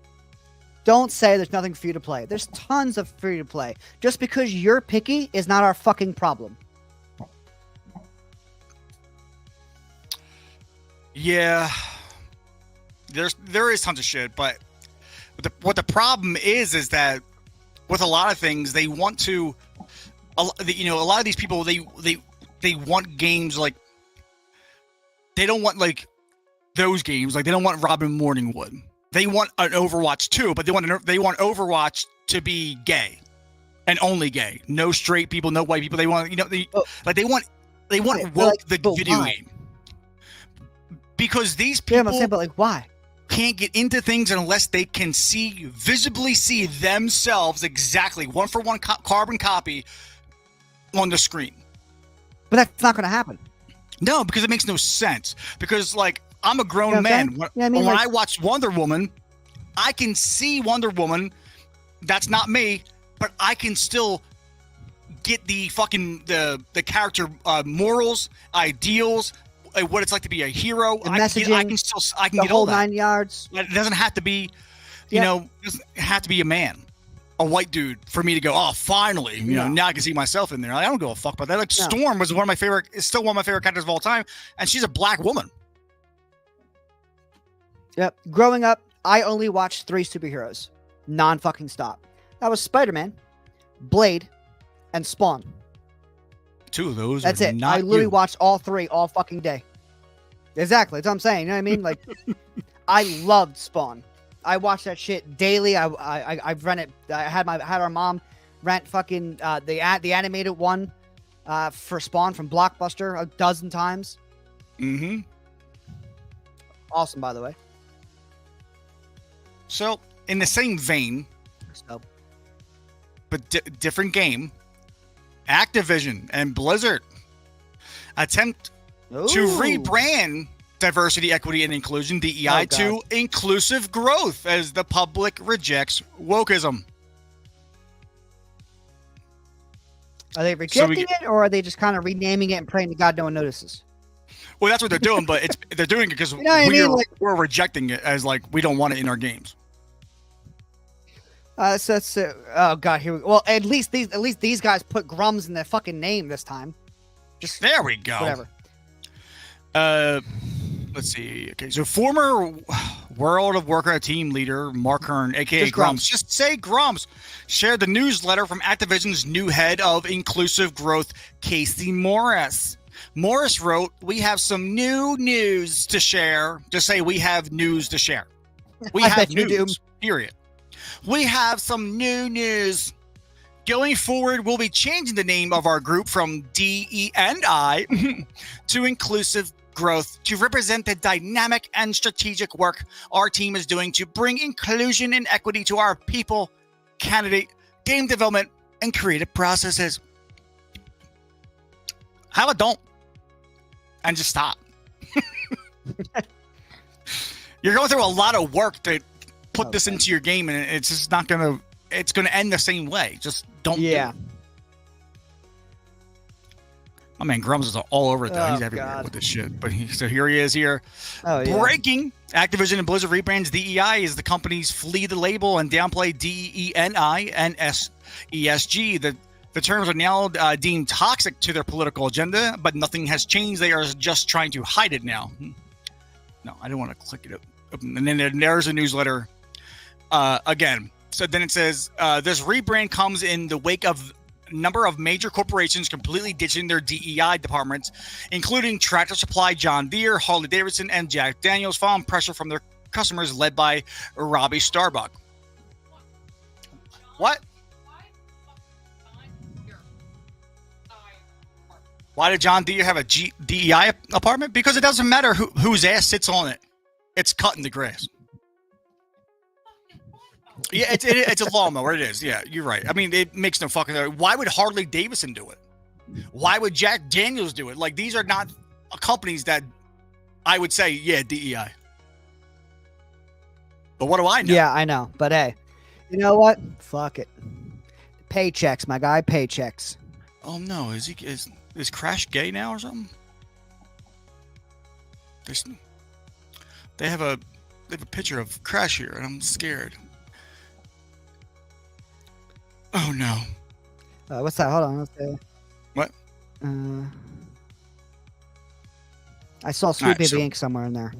Speaker 3: don't say there's nothing for you to play. There's tons of free to play. Just because you're picky is not our fucking problem.
Speaker 2: Yeah, there is tons of shit, but what the problem is that with a lot of things they want to, you know, a lot of these people they want games like they don't want like those games, like they don't want Robin Morningwood. They want an Overwatch 2, but they want Overwatch to be gay and only gay. No straight people, no white people. They want, you know, they want
Speaker 3: Right,
Speaker 2: woke
Speaker 3: but
Speaker 2: the
Speaker 3: but
Speaker 2: video
Speaker 3: why?
Speaker 2: game. Because these
Speaker 3: Yeah,
Speaker 2: people
Speaker 3: I'm saying, but like, why?
Speaker 2: can't get into things unless they can visibly see themselves exactly one for one carbon copy on the screen.
Speaker 3: But that's not going to happen.
Speaker 2: No, because it makes no sense. Because like I'm a grown
Speaker 3: You know what I'm
Speaker 2: man.
Speaker 3: saying? Yeah, I mean,
Speaker 2: when
Speaker 3: like-
Speaker 2: I watch Wonder Woman, I can see Wonder Woman. That's not me, but I can still get the fucking the character morals, ideals, what it's like to be a hero.
Speaker 3: The
Speaker 2: I
Speaker 3: messaging,
Speaker 2: can
Speaker 3: the
Speaker 2: get all
Speaker 3: whole
Speaker 2: that.
Speaker 3: 9 yards.
Speaker 2: It doesn't have to be,
Speaker 3: Yep.
Speaker 2: it doesn't have to be a man, a white dude, for me to go, oh, finally,
Speaker 3: No.
Speaker 2: now I can see myself in there. I don't give a fuck about that. Like
Speaker 3: No.
Speaker 2: Storm was still one of my favorite characters of all time, and she's a black woman.
Speaker 3: Yep. Growing up, I only watched 3 superheroes, non-fucking stop. That was Spider-Man, Blade, and Spawn.
Speaker 2: 2 of those.
Speaker 3: That's
Speaker 2: are
Speaker 3: it.
Speaker 2: Not
Speaker 3: I literally
Speaker 2: you.
Speaker 3: watched all 3 all fucking day. Exactly. That's what I'm saying. You know what I mean? Like, I loved Spawn. I watched that shit daily. I've rent it. I had our mom rent fucking the animated one for Spawn from Blockbuster a dozen times.
Speaker 2: Mm-hmm.
Speaker 3: Awesome, by the way.
Speaker 2: So, in the same vein,
Speaker 3: So,
Speaker 2: but different game, Activision and Blizzard attempt to
Speaker 3: Ooh.
Speaker 2: rebrand diversity, equity, and inclusion, DEI,
Speaker 3: Oh, God.
Speaker 2: to inclusive growth as the public rejects wokeism.
Speaker 3: Are they rejecting it, or are they just kind of renaming it and praying to God no one notices?
Speaker 2: Well, that's what they're doing, but they're doing it because
Speaker 3: You know what I mean? Like-
Speaker 2: we're rejecting it as like we don't want it in our games.
Speaker 3: Oh God, here we go. Well, at least these guys put Grums in their fucking name this time. Just
Speaker 2: There we go.
Speaker 3: whatever.
Speaker 2: Let's see. Okay, so former World of Warcraft team leader Mark Hearn, aka
Speaker 3: Just
Speaker 2: Grumps,
Speaker 3: Grumps.
Speaker 2: just say Grumps, shared the newsletter from Activision's new head of inclusive growth, Casey Morris. Morris wrote, "We have some new news to share." Just say we have news to share. We
Speaker 3: I
Speaker 2: have
Speaker 3: bet you do.
Speaker 2: news. Period. We have some new news. Going forward, we'll be changing the name of our group from DEI to Inclusive Growth to represent the dynamic and strategic work our team is doing to bring inclusion and equity to our people, candidate, game development, and creative processes. How about don't? And just stop. You're going through a lot of work to put this into your game, and it's just not going to, it's going to end the same way. Just don't do
Speaker 3: Yeah.
Speaker 2: it. My man Grums is all over it, though.
Speaker 3: Oh,
Speaker 2: He's everywhere
Speaker 3: God.
Speaker 2: with this shit. But so here he is here.
Speaker 3: Oh yeah.
Speaker 2: Breaking. Activision and Blizzard rebrands DEI as the companies flee the label and downplay DENI and ESG. The terms are now deemed toxic to their political agenda, but nothing has changed. They are just trying to hide it now. No, I didn't want to click it up. And then there's a newsletter again. So then it says, this rebrand comes in the wake of a number of major corporations completely ditching their DEI departments, including Tractor Supply, John Deere, Harley Davidson, and Jack Daniels, following pressure from their customers led by Robbie Starbuck. What? Why did John Deere have a DEI apartment? Because it doesn't matter whose ass sits on it. It's cutting the grass. Yeah, it's a lawnmower. It is. Yeah, you're right. I mean, it makes no fucking sense. Why would Harley Davidson do it? Why would Jack Daniels do it? Like, these are not companies that I would say, yeah, DEI. But what do I know?
Speaker 3: Yeah, I know. But hey, you know what? Fuck it. Paychecks, my guy. Paychecks.
Speaker 2: Oh no, is Crash gay now or something? They have a picture of Crash here, and I'm scared. Oh no.
Speaker 3: What's that? Hold on. Let's see.
Speaker 2: What?
Speaker 3: I saw Sweet
Speaker 2: Alright,
Speaker 3: Baby
Speaker 2: so-
Speaker 3: Ink somewhere in there.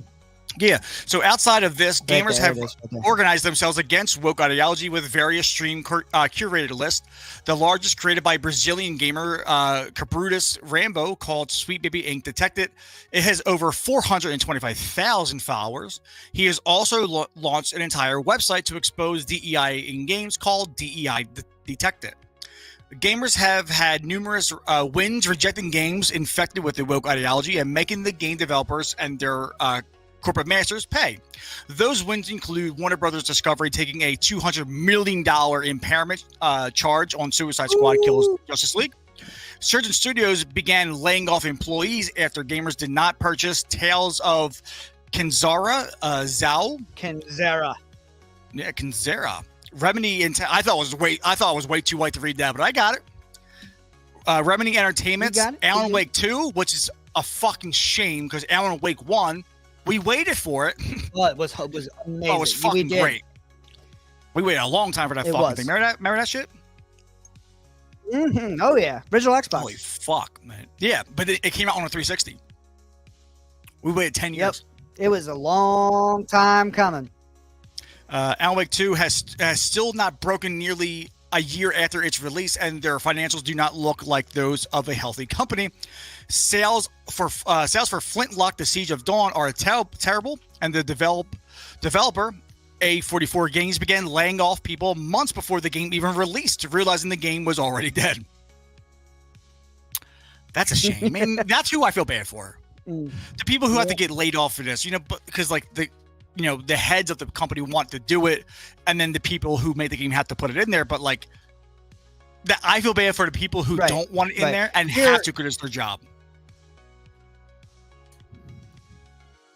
Speaker 2: Yeah. So outside of this,
Speaker 3: Right
Speaker 2: gamers
Speaker 3: there,
Speaker 2: have
Speaker 3: it is, right there.
Speaker 2: organized themselves against woke ideology with various stream curated lists. The largest, created by Brazilian gamer Cabrutus Rambo, called Sweet Baby Ink Detected. It has over 425,000 followers. He has also launched an entire website to expose DEI in games called DEI Detected. Gamers have had numerous wins rejecting games infected with the woke ideology and making the game developers and their corporate masters pay. Those wins include Warner Brothers Discovery taking a $200 million impairment charge on Suicide Squad Kills Justice League. Surgeon Studios began laying off employees after gamers did not purchase Tales of Kenzara Zao.
Speaker 3: Kenzera.
Speaker 2: Yeah, Kenzera. Remedy I thought it was way too white to read that, but I got it. Remedy Entertainment's
Speaker 3: You got it?
Speaker 2: Alan Wake 2, which is a fucking shame because Alan Wake 1, we waited for it.
Speaker 3: Well, it was amazing.
Speaker 2: Oh, it was fucking great. We waited a long time for that fucking thing. Remember that shit?
Speaker 3: Oh yeah, original Xbox.
Speaker 2: Holy fuck, man. Yeah, but it came out on a 360. We waited 10 years.
Speaker 3: It was a long time coming.
Speaker 2: Alan Wake 2 has still not broken nearly a year after its release, and their financials do not look like those of a healthy company. Sales for Flintlock: The Siege of Dawn are terrible, and the developer, A44 Games, began laying off people months before the game even released, realizing the game was already dead. That's a shame. And that's who I feel bad for. The people who have to get laid off for this, because like the heads of the company want to do it, and then the people who made the game have to put it in there. But like, I feel bad for the people who don't want it in there and have to because it's their job.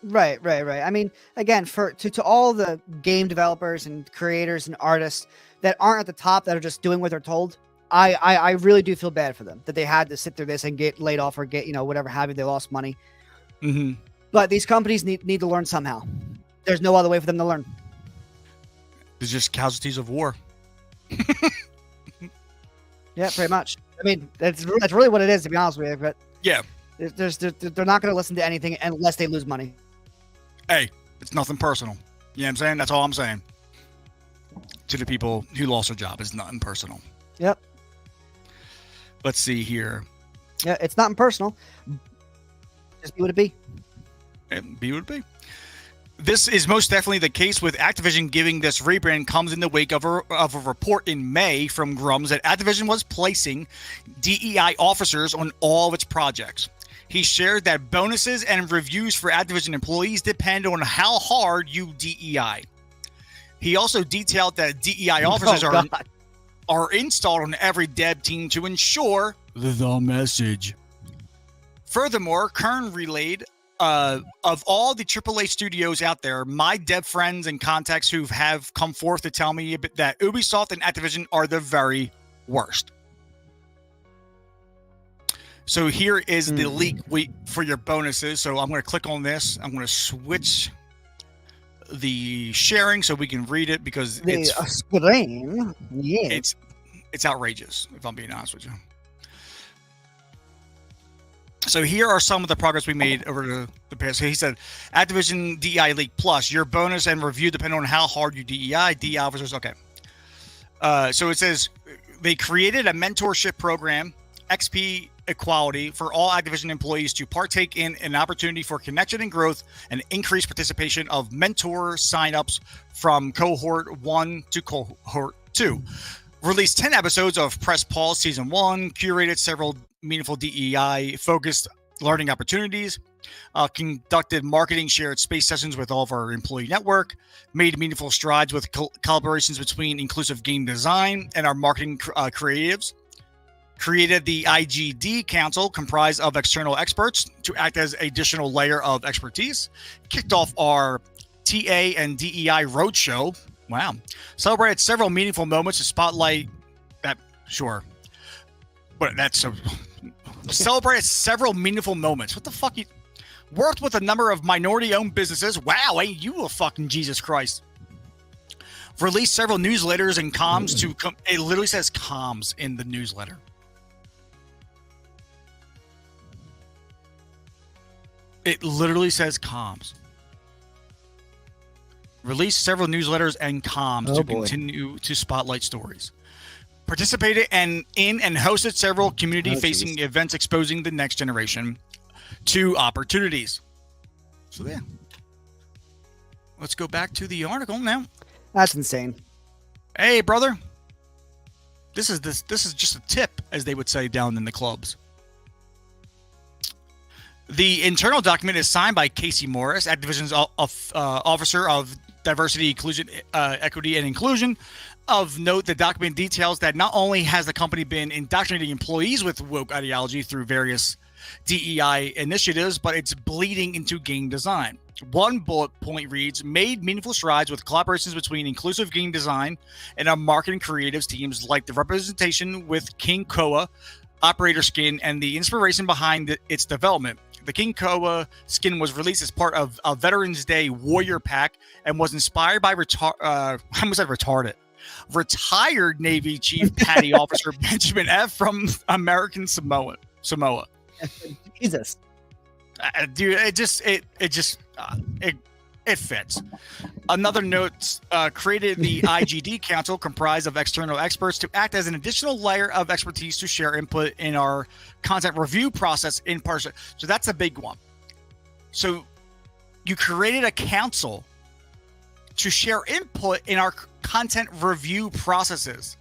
Speaker 3: Right. I mean, again, to all the game developers and creators and artists that aren't at the top, that are just doing what they're told, I really do feel bad for them that they had to sit through this and get laid off or get whatever have you. They lost money.
Speaker 2: Mm-hmm.
Speaker 3: But these companies need to learn somehow. There's no other way for them to learn.
Speaker 2: There's just casualties of war.
Speaker 3: Yeah, pretty much. I mean, that's really what it is, to be honest with you. But
Speaker 2: yeah,
Speaker 3: they're not going to listen to anything unless they lose money.
Speaker 2: Hey, it's nothing personal. You know what I'm saying? That's all I'm saying. To the people who lost their job, it's nothing personal.
Speaker 3: Yep.
Speaker 2: Let's see here.
Speaker 3: Yeah, it's not personal. Just be what it be.
Speaker 2: Be what it be. This is most definitely the case with Activision giving this rebrand comes in the wake of a report in May from Grums that Activision was placing DEI officers on all of its projects. He shared that bonuses and reviews for Activision employees depend on how hard you DEI. He also detailed that DEI officers are installed on every dev team to ensure the message. Furthermore, Kern relayed, of all the AAA studios out there, my dev friends and contacts who have come forth to tell me that Ubisoft and Activision are the very worst. So here is the leak for your bonuses. So I'm going to click on this. I'm going to switch the sharing so we can read it because it's
Speaker 3: screen. Yeah,
Speaker 2: it's outrageous, if I'm being honest with you. So here are some of the progress we made over the past. So he said, Activision DEI League Plus, your bonus and review depend on how hard you DEI. DEI officers, okay. So it says they created a mentorship program, XP Equality, for all Activision employees to partake in an opportunity for connection and growth and increased participation of mentor signups from cohort 1 to cohort 2. Released 10 episodes of Press Pause Season 1, curated several meaningful DEI-focused learning opportunities, conducted marketing shared space sessions with all of our employee network, made meaningful strides with collaborations between inclusive game design and our marketing creatives, created the IGD Council comprised of external experts to act as an additional layer of expertise, kicked off our TA and DEI Roadshow. Wow. Celebrated several meaningful moments to spotlight that. Sure. But that's so. Celebrated several meaningful moments. What the fuck? Worked with a number of minority-owned businesses. Wow, ain't you a fucking Jesus Christ? Released several newsletters and comms to. It literally says comms in the newsletter. It literally says comms. Released several newsletters and comms to continue to spotlight stories. Participated in and hosted several community-facing events exposing the next generation to opportunities. So yeah. Let's go back to the article now.
Speaker 3: That's insane.
Speaker 2: Hey, brother. This is just a tip, as they would say down in the clubs. The internal document is signed by Casey Morris, Activision's Officer of Diversity, Inclusion, Equity, and Inclusion. Of note, the document details that not only has the company been indoctrinating employees with woke ideology through various DEI initiatives, but it's bleeding into game design. One bullet point reads, made meaningful strides with collaborations between inclusive game design and our marketing creatives teams, like the representation with King Koa, Operator Skin, and the inspiration behind its development. The King Koa skin was released as part of a Veterans Day Warrior Pack and was inspired by I almost said retarded. Retired Navy Chief Petty Officer Benjamin F. from American Samoa.
Speaker 3: Jesus.
Speaker 2: Dude, it fits. Another note created the IGD Council, comprised of external experts, to act as an additional layer of expertise to share input in our content review process in person. So that's a big one. So you created a council to share input in our content review processes.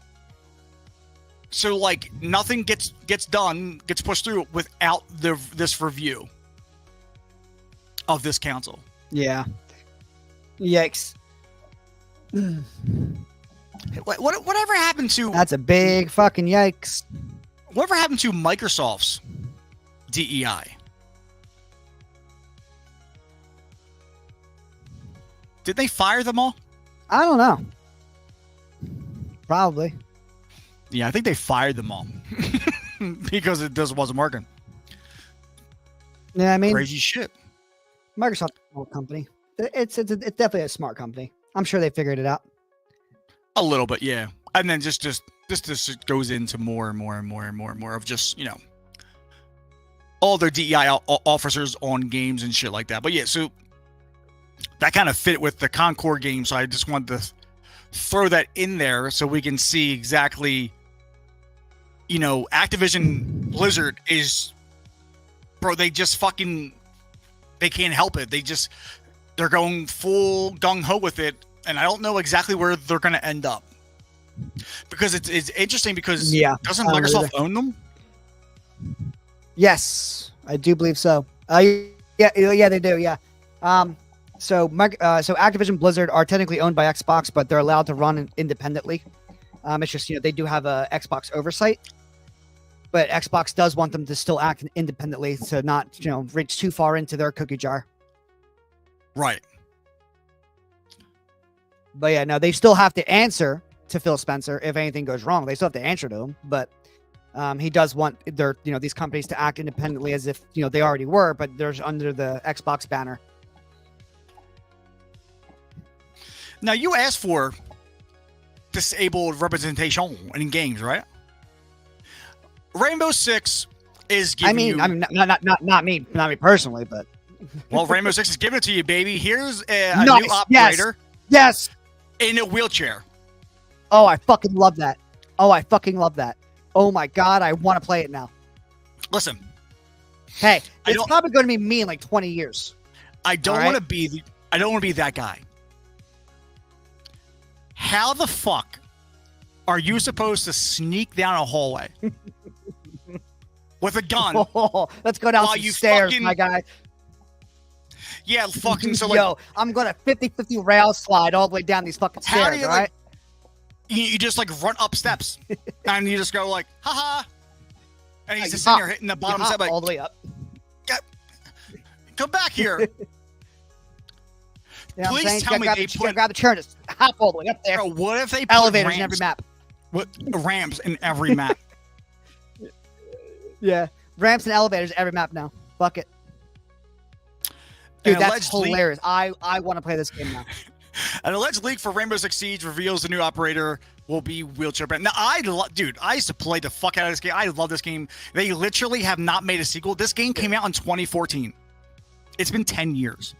Speaker 2: So like nothing gets pushed through without this review of this council.
Speaker 3: Yeah. Yikes.
Speaker 2: Whatever happened to
Speaker 3: That's a big fucking yikes.
Speaker 2: whatever happened to Microsoft's DEI? Did they fire them all?
Speaker 3: I don't know. Probably.
Speaker 2: Yeah, I think they fired them all because it just wasn't working.
Speaker 3: Yeah, I mean,
Speaker 2: Crazy shit.
Speaker 3: Microsoft is a small company. It's definitely a smart company. I'm sure they figured it out.
Speaker 2: A little bit, yeah. And then just goes into more and more of just, you know, all their DEI officers on games and shit like that. But yeah, so that kind of fit with the Concord game. So I just wanted to throw that in there so we can see exactly, you know, Activision Blizzard is, bro, they just fucking, they can't help it. They're going full gung-ho with it. And I don't know exactly where they're going to end up. Because it's interesting because doesn't Microsoft own them?
Speaker 3: Yes, I do believe so. Yeah, they do. Yeah. So Activision Blizzard are technically owned by Xbox, but they're allowed to run independently. It's just, you know, they do have a Xbox oversight, but Xbox does want them to still act independently to not, you know, reach too far into their cookie jar.
Speaker 2: Right.
Speaker 3: But yeah, no, they still have to answer to Phil Spencer if anything goes wrong. They still have to answer to him, but he does want their, you know, these companies to act independently as if, you know, they already were, but they're under the Xbox banner.
Speaker 2: Now you asked for disabled representation in games, right? Rainbow Six is giving you.
Speaker 3: I mean, not me personally, but
Speaker 2: well, Rainbow Six is giving it to you, baby. Here's a new operator.
Speaker 3: Yes.
Speaker 2: In a wheelchair.
Speaker 3: Oh, I fucking love that. Oh my god, I want to play it now.
Speaker 2: Listen.
Speaker 3: Hey, it's probably going to be me in like 20 years.
Speaker 2: I don't want to be that guy. How the fuck are you supposed to sneak down a hallway with a gun?
Speaker 3: Oh, let's go down some stairs, my guy.
Speaker 2: Yeah, fucking so like,
Speaker 3: yo, I'm gonna 50-50 rail slide all the way down these fucking stairs, all right?
Speaker 2: You just like run up steps and you just go like, haha. And he's just sitting there hitting the bottom step like
Speaker 3: all the way up.
Speaker 2: Come back here.
Speaker 3: Yeah,
Speaker 2: please tell me they put
Speaker 3: grab the chair and just hop all the way up there.
Speaker 2: Bro, what if they put
Speaker 3: elevators in every map?
Speaker 2: What ramps in every map?
Speaker 3: Yeah, ramps and elevators every map now. Fuck it. Dude, that's hilarious. I want to play this game now.
Speaker 2: An alleged leak for Rainbow Six Siege reveals the new operator will be wheelchair bound. Now, I used to play the fuck out of this game. I love this game. They literally have not made a sequel. This game came out in 2014. It's been 10 years.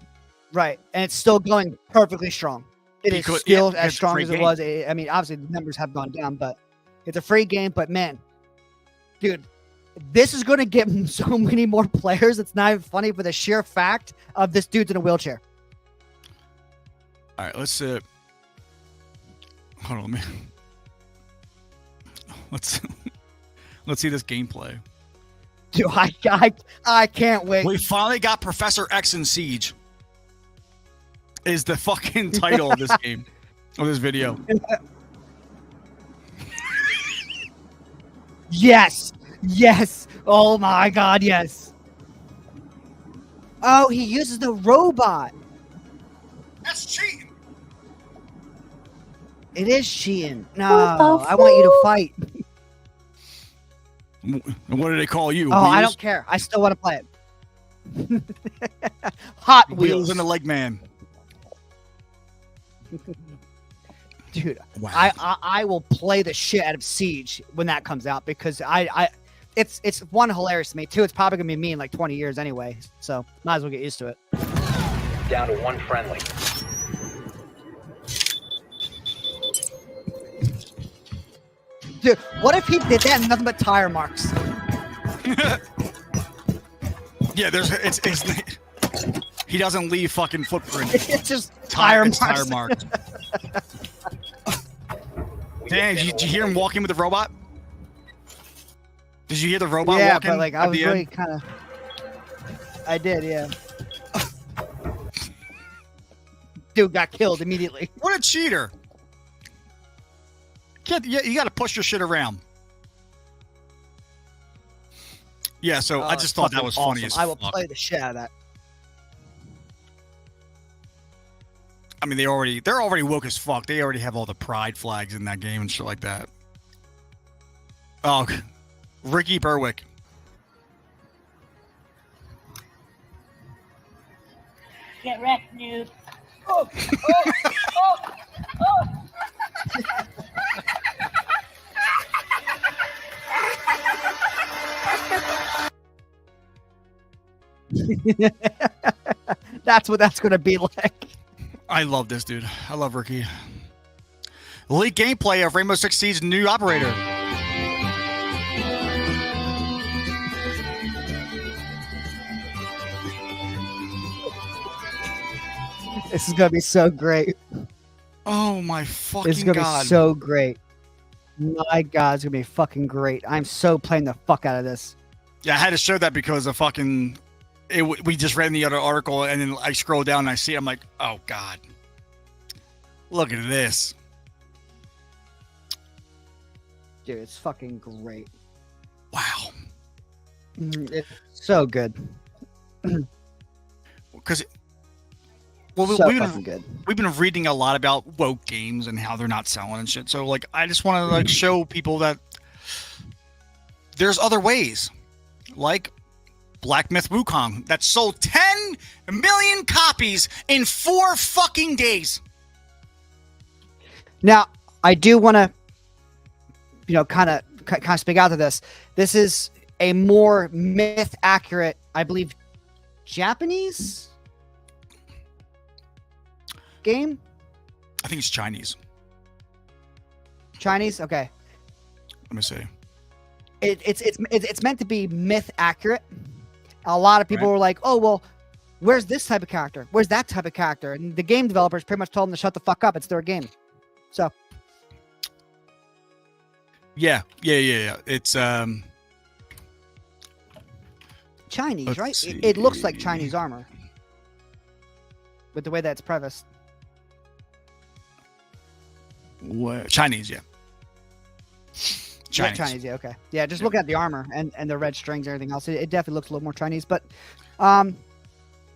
Speaker 3: Right, and it's still going perfectly strong. It is still as strong as it was. I mean, obviously the numbers have gone down, but it's a free game. But man, dude, this is going to get so many more players. It's not even funny for the sheer fact of this dude's in a wheelchair.
Speaker 2: All right, let's hold on, man. Let's see this gameplay.
Speaker 3: Dude, I can't wait.
Speaker 2: We finally got Professor X in Siege. Is the fucking title of this game, of this video.
Speaker 3: Yes. Oh my god, yes. Oh, he uses the robot.
Speaker 2: That's cheating.
Speaker 3: It is cheating. No, I want you to fight.
Speaker 2: What do they call you?
Speaker 3: Oh, I don't care. I still want to play it. Hot
Speaker 2: Wheels
Speaker 3: Wheels.
Speaker 2: and the leg man.
Speaker 3: Dude,
Speaker 2: Wow.
Speaker 3: I will play the shit out of Siege when that comes out because it's one, hilarious to me. Two, it's probably gonna be me in like 20 years anyway. So might as well get used to it.
Speaker 4: Down to one friendly.
Speaker 3: Dude, what if he did that and nothing but tire marks?
Speaker 2: Yeah, he doesn't leave fucking footprint.
Speaker 3: It's just tire marks.
Speaker 2: Tire marks. Damn, did you hear him walking with the robot? Did you hear the robot
Speaker 3: Yeah,
Speaker 2: walking?
Speaker 3: but like I
Speaker 2: at
Speaker 3: was
Speaker 2: the
Speaker 3: really
Speaker 2: end?
Speaker 3: kind of. I did, yeah. Dude got killed immediately.
Speaker 2: What a cheater! You got to push your shit around. Yeah, so I just thought that was
Speaker 3: awesome.
Speaker 2: funny as
Speaker 3: I will
Speaker 2: fuck.
Speaker 3: play the shit out of that.
Speaker 2: I mean, they're already woke as fuck. They already have all the pride flags in that game and shit like that. Oh, Ricky Berwick.
Speaker 5: Get wrecked, noob.
Speaker 3: That's what that's gonna be like.
Speaker 2: I love this dude. I love Ricky. Leak gameplay of Rainbow Six Siege's new operator.
Speaker 3: This is gonna be so great.
Speaker 2: Oh my
Speaker 3: This is
Speaker 2: fucking
Speaker 3: gonna
Speaker 2: god!
Speaker 3: be so great. My God, it's gonna be fucking great. I'm so playing the fuck out of this.
Speaker 2: Yeah, I had to show that because of fucking. We just read in the other article, and then I scroll down and I see it. I'm like, oh god, look at this.
Speaker 3: Dude, it's fucking great.
Speaker 2: Wow.
Speaker 3: It's so good.
Speaker 2: Because well,
Speaker 3: So
Speaker 2: we've
Speaker 3: fucking
Speaker 2: been,
Speaker 3: good.
Speaker 2: we've been reading a lot about woke games and how they're not selling and shit. So like, I just want to like show people that there's other ways, like Black Myth Wukong that sold 10 million copies in 4 fucking days.
Speaker 3: Now, I do want to, kind of speak out to this. This is a more myth accurate, I believe, Japanese game.
Speaker 2: I think it's Chinese.
Speaker 3: Chinese, okay.
Speaker 2: Let me see.
Speaker 3: It's meant to be myth accurate. A lot of people
Speaker 2: Right.
Speaker 3: were like, "Oh well, where's this type of character? Where's that type of character?" And the game developers pretty much told them to shut the fuck up. It's their game. So
Speaker 2: Yeah. It's
Speaker 3: Chinese,
Speaker 2: Let's
Speaker 3: right? It looks like
Speaker 2: see.
Speaker 3: Chinese armor with the way that's prefaced.
Speaker 2: Chinese, yeah.
Speaker 3: Yeah, Chinese, yeah, okay. Yeah, just look at the armor and the red strings and everything else. It definitely looks a little more Chinese, but I've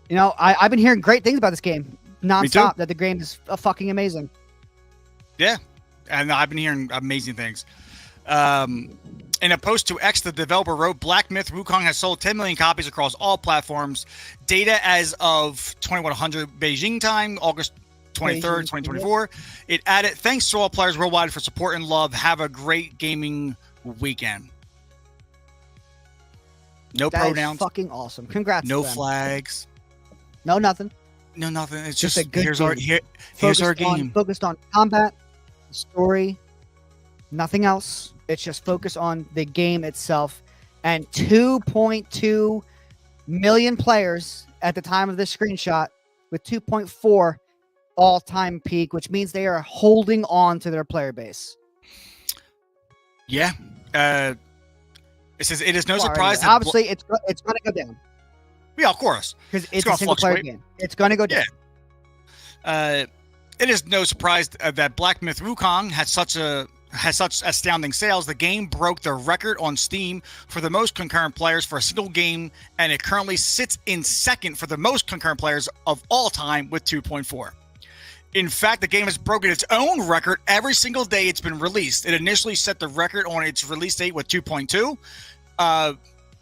Speaker 3: been hearing great things about this game nonstop. That the game is fucking amazing.
Speaker 2: Yeah, and I've been hearing amazing things. In a post to X, the developer wrote, Black Myth Wukong has sold 10 million copies across all platforms. Data as of 2100 Beijing time, August 23rd, 2024. It added, thanks to all players worldwide for support and love. Have a great gaming weekend. No
Speaker 3: That is
Speaker 2: pronouns,
Speaker 3: fucking awesome. Congrats.
Speaker 2: no
Speaker 3: to them.
Speaker 2: flags,
Speaker 3: No nothing.
Speaker 2: no nothing. It's
Speaker 3: Just
Speaker 2: just,
Speaker 3: a good
Speaker 2: here's
Speaker 3: game.
Speaker 2: here's our
Speaker 3: Focused
Speaker 2: game.
Speaker 3: focused on combat, story, nothing else. It's just focused on the game itself. And 2.2 million players at the time of this screenshot, with 2.4 all-time peak, which means they are holding on to their player base.
Speaker 2: Yeah. It says it is no
Speaker 3: Well,
Speaker 2: surprise that
Speaker 3: obviously it's going to go down
Speaker 2: yeah, of course.
Speaker 3: because it's
Speaker 2: gonna
Speaker 3: a single player
Speaker 2: fluctuate.
Speaker 3: game. It's going to go down.
Speaker 2: It is no surprise that Black Myth Wukong has such astounding sales. The game broke the record on Steam for the most concurrent players for a single game, and it currently sits in second for the most concurrent players of all time with 2.4. In fact, the game has broken its own record every single day it's been released. It initially set the record on its release date with 2.2.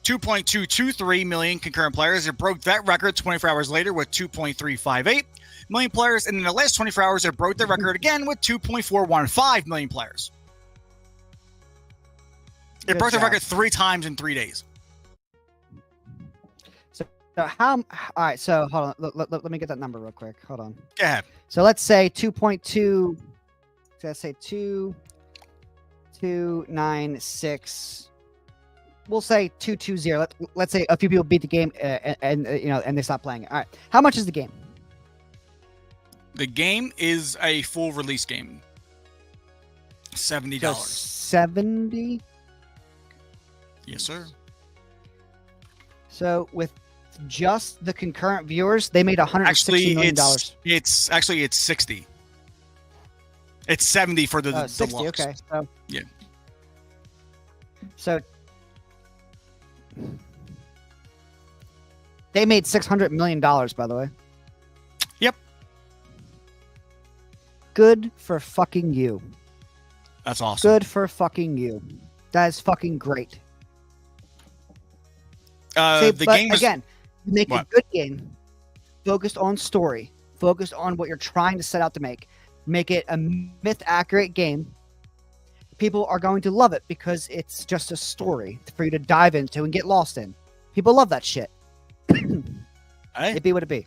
Speaker 2: 2.223 million concurrent players. It broke that record 24 hours later with 2.358 million players. And in the last 24 hours, it broke the record again with 2.415 million players. It
Speaker 3: Good
Speaker 2: broke the
Speaker 3: job.
Speaker 2: record 3 times in 3 days.
Speaker 3: So how? All right. So hold on. Let me get that number real quick. Hold on.
Speaker 2: Go ahead.
Speaker 3: So let's say 2.2. Let's say 2.296. We'll say 2.20. Let's say a few people beat the game and they stop playing it. All right. How much is the game?
Speaker 2: The game is a full release game. $70.
Speaker 3: So 70.
Speaker 2: Yes, sir.
Speaker 3: So with just the concurrent viewers, they made $160
Speaker 2: Actually,
Speaker 3: million.
Speaker 2: it's 60. It's 70 for the
Speaker 3: 60.
Speaker 2: deluxe.
Speaker 3: Okay. So
Speaker 2: Yeah.
Speaker 3: So they made $600 million, by the way.
Speaker 2: Yep.
Speaker 3: Good for fucking you.
Speaker 2: That's awesome.
Speaker 3: Good for fucking you. That is fucking great. See,
Speaker 2: The
Speaker 3: but
Speaker 2: game is
Speaker 3: again, make a
Speaker 2: What?
Speaker 3: good game focused on story, focused on what you're trying to set out to make. Make it a myth accurate game. People are going to love it because it's just a story for you to dive into and get lost in. People love that shit.
Speaker 2: Hey.
Speaker 3: It be what it be.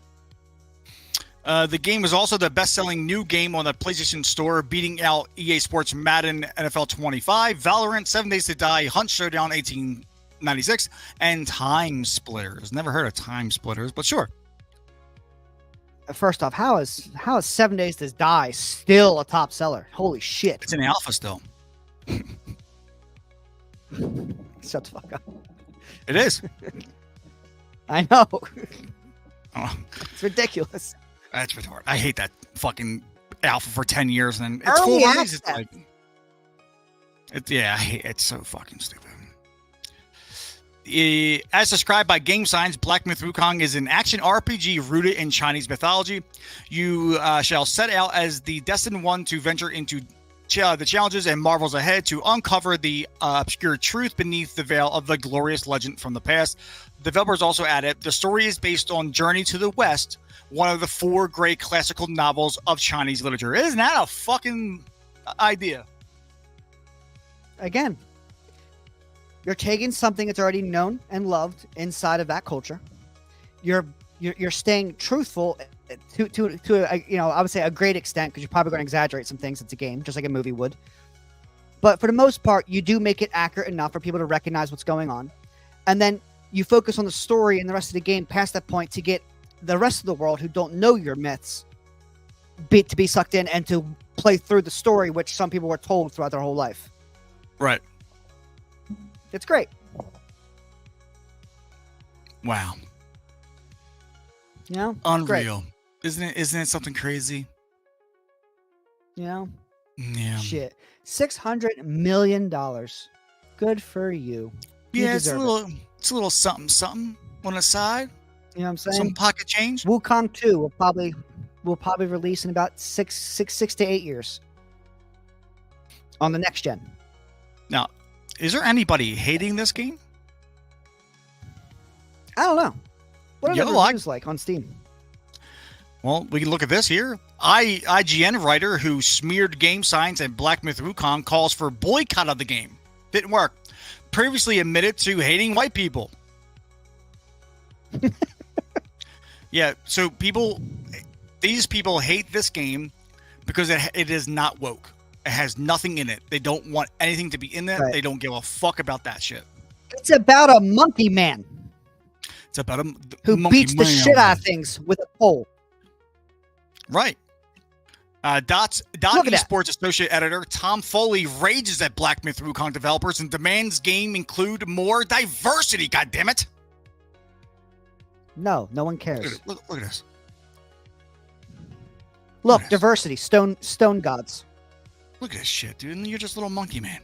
Speaker 2: The game is also the best-selling new game on the PlayStation Store, beating out EA Sports Madden NFL 25, Valorant, 7 Days to Die, Hunt Showdown 1896, and Time Splitters. Never heard of Time Splitters, but sure.
Speaker 3: First off, how is 7 Days to Die still a top seller? Holy shit!
Speaker 2: It's in the alpha still.
Speaker 3: Shut the fuck up.
Speaker 2: It is.
Speaker 3: I know.
Speaker 2: Oh,
Speaker 3: It's ridiculous.
Speaker 2: that's retarded. I hate that fucking alpha for 10 years and then it's
Speaker 3: Early
Speaker 2: full release. It's
Speaker 3: access.
Speaker 2: like, I hate it's so fucking stupid. As described by Game Signs, Black Myth Wukong is an action RPG rooted in Chinese mythology. You shall set out as the destined one to venture into the challenges and marvels ahead to uncover the obscure truth beneath the veil of the glorious legend from the past. Developers also added, the story is based on Journey to the West, one of the 4 great classical novels of Chinese literature. Isn't that a fucking idea?
Speaker 3: Again, you're taking something that's already known and loved inside of that culture. You're staying truthful to I would say a great extent, because you're probably going to exaggerate some things. It's a game, just like a movie would. But for the most part, you do make it accurate enough for people to recognize what's going on, and then you focus on the story and the rest of the game past that point to get the rest of the world who don't know your myths to be sucked in and to play through the story, which some people were told throughout their whole life.
Speaker 2: Right.
Speaker 3: It's great.
Speaker 2: Wow.
Speaker 3: You know? It's great.
Speaker 2: Unreal. Isn't it something crazy?
Speaker 3: You know?
Speaker 2: Yeah.
Speaker 3: Shit. $600 million. Good for you. You
Speaker 2: Yeah, it's a
Speaker 3: deserve
Speaker 2: little something on the side.
Speaker 3: You know what I'm saying?
Speaker 2: Some pocket change.
Speaker 3: Wukong 2 will probably release in about six to 8 years on the next gen.
Speaker 2: Now, is there anybody hating this game?
Speaker 3: I don't know. What are the
Speaker 2: Yo,
Speaker 3: reviews like on Steam?
Speaker 2: Well, we can look at this here. IGN writer who smeared Game Signs and Black Myth Wukong calls for boycott of the game. Didn't work. Previously admitted to hating white people. Yeah, so these people hate this game because it is not woke. It has nothing in it. They don't want anything to be in it.
Speaker 3: Right.
Speaker 2: They don't give a fuck about that shit.
Speaker 3: It's about a monkey man
Speaker 2: It's about a
Speaker 3: who
Speaker 2: monkey
Speaker 3: beats the
Speaker 2: man.
Speaker 3: shit out of things with a pole.
Speaker 2: Right. Dot
Speaker 3: Look at that.
Speaker 2: Esports associate editor Tom Foley rages at Black Myth Wukong developers and demands game include more diversity. God damn it!
Speaker 3: No one cares.
Speaker 2: Look at this.
Speaker 3: Look,
Speaker 2: Yes.
Speaker 3: diversity, stone gods.
Speaker 2: Look at this shit, dude. And you're just a little monkey man.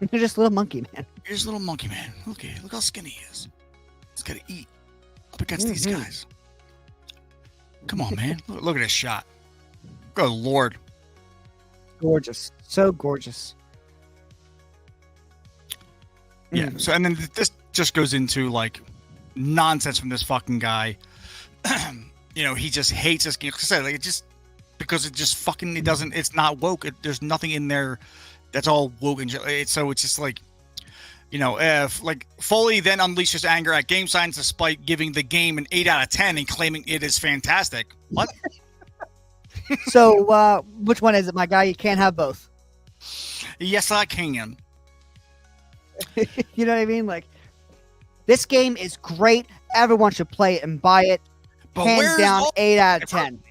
Speaker 3: You're just a little monkey man.
Speaker 2: You're just a little monkey man. Look how skinny he is. He's got to eat up against these
Speaker 3: Mhm.
Speaker 2: guys. Come on, man. Look at this shot. Good Lord.
Speaker 3: Gorgeous. So gorgeous.
Speaker 2: Yeah. So and then this just goes into like nonsense from this fucking guy. He just hates this game. Like I said, like, it just because it just fucking it's not woke. There's nothing in there that's all woke and so it's just like, if like Foley then unleashes anger at game science despite giving the game an 8 out of 10 and claiming it is fantastic. What?
Speaker 3: So, which one is it, my guy? You can't have both.
Speaker 2: Yes, I can.
Speaker 3: You know what I mean? Like, this game is great. Everyone should play it and buy it.
Speaker 2: But
Speaker 3: Hands
Speaker 2: where's
Speaker 3: down,
Speaker 2: all-
Speaker 3: 8 out of 10.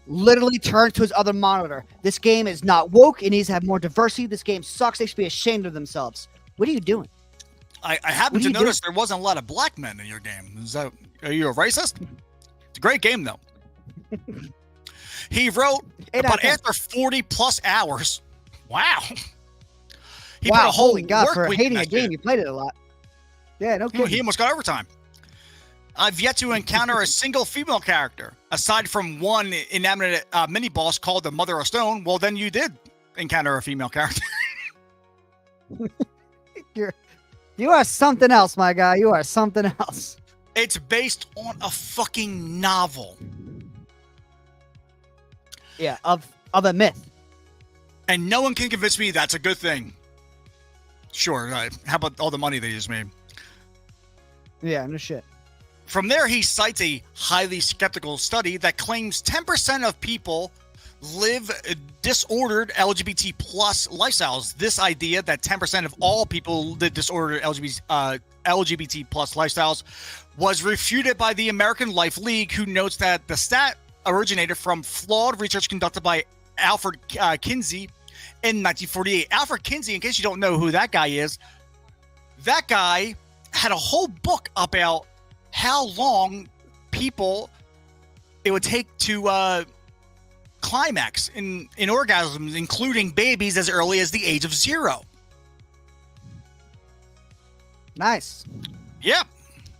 Speaker 3: Literally turns to his other monitor. This game is not woke. It needs to have more diversity. This game sucks. They should be ashamed of themselves. What are you doing?
Speaker 2: I happen
Speaker 3: What
Speaker 2: to
Speaker 3: are you
Speaker 2: notice there wasn't a lot of black men in your game. Are you a racist? It's a great game though. He wrote,
Speaker 3: 8 out of
Speaker 2: but
Speaker 3: 10.
Speaker 2: after 40 plus hours, wow. He
Speaker 3: Wow,
Speaker 2: put a whole
Speaker 3: holy God,
Speaker 2: work
Speaker 3: for
Speaker 2: week in
Speaker 3: hating a
Speaker 2: that
Speaker 3: game,
Speaker 2: shit.
Speaker 3: you played it a lot. Yeah, no kidding.
Speaker 2: He almost got overtime. I've yet to encounter a single female character, aside from one inanimate mini-boss called the Mother of Stone. Well, then you did encounter a female character.
Speaker 3: You are something else, my guy. You are something else.
Speaker 2: It's based on a fucking novel.
Speaker 3: Yeah, of a myth.
Speaker 2: And no one can convince me that's a good thing. Sure, how about all the money they just made?
Speaker 3: Yeah, no shit.
Speaker 2: From there, he cites a highly skeptical study that claims 10% of people live disordered LGBT plus lifestyles. This idea that 10% of all people live disordered LGBT plus lifestyles was refuted by the American Life League, who notes that the stat originated from flawed research conducted by Alfred Kinsey in 1948. Alfred Kinsey, in case you don't know who that guy is, that guy had a whole book about how long it would take to climax in orgasms, including babies as early as the age of 0.
Speaker 3: Nice.
Speaker 2: Yeah,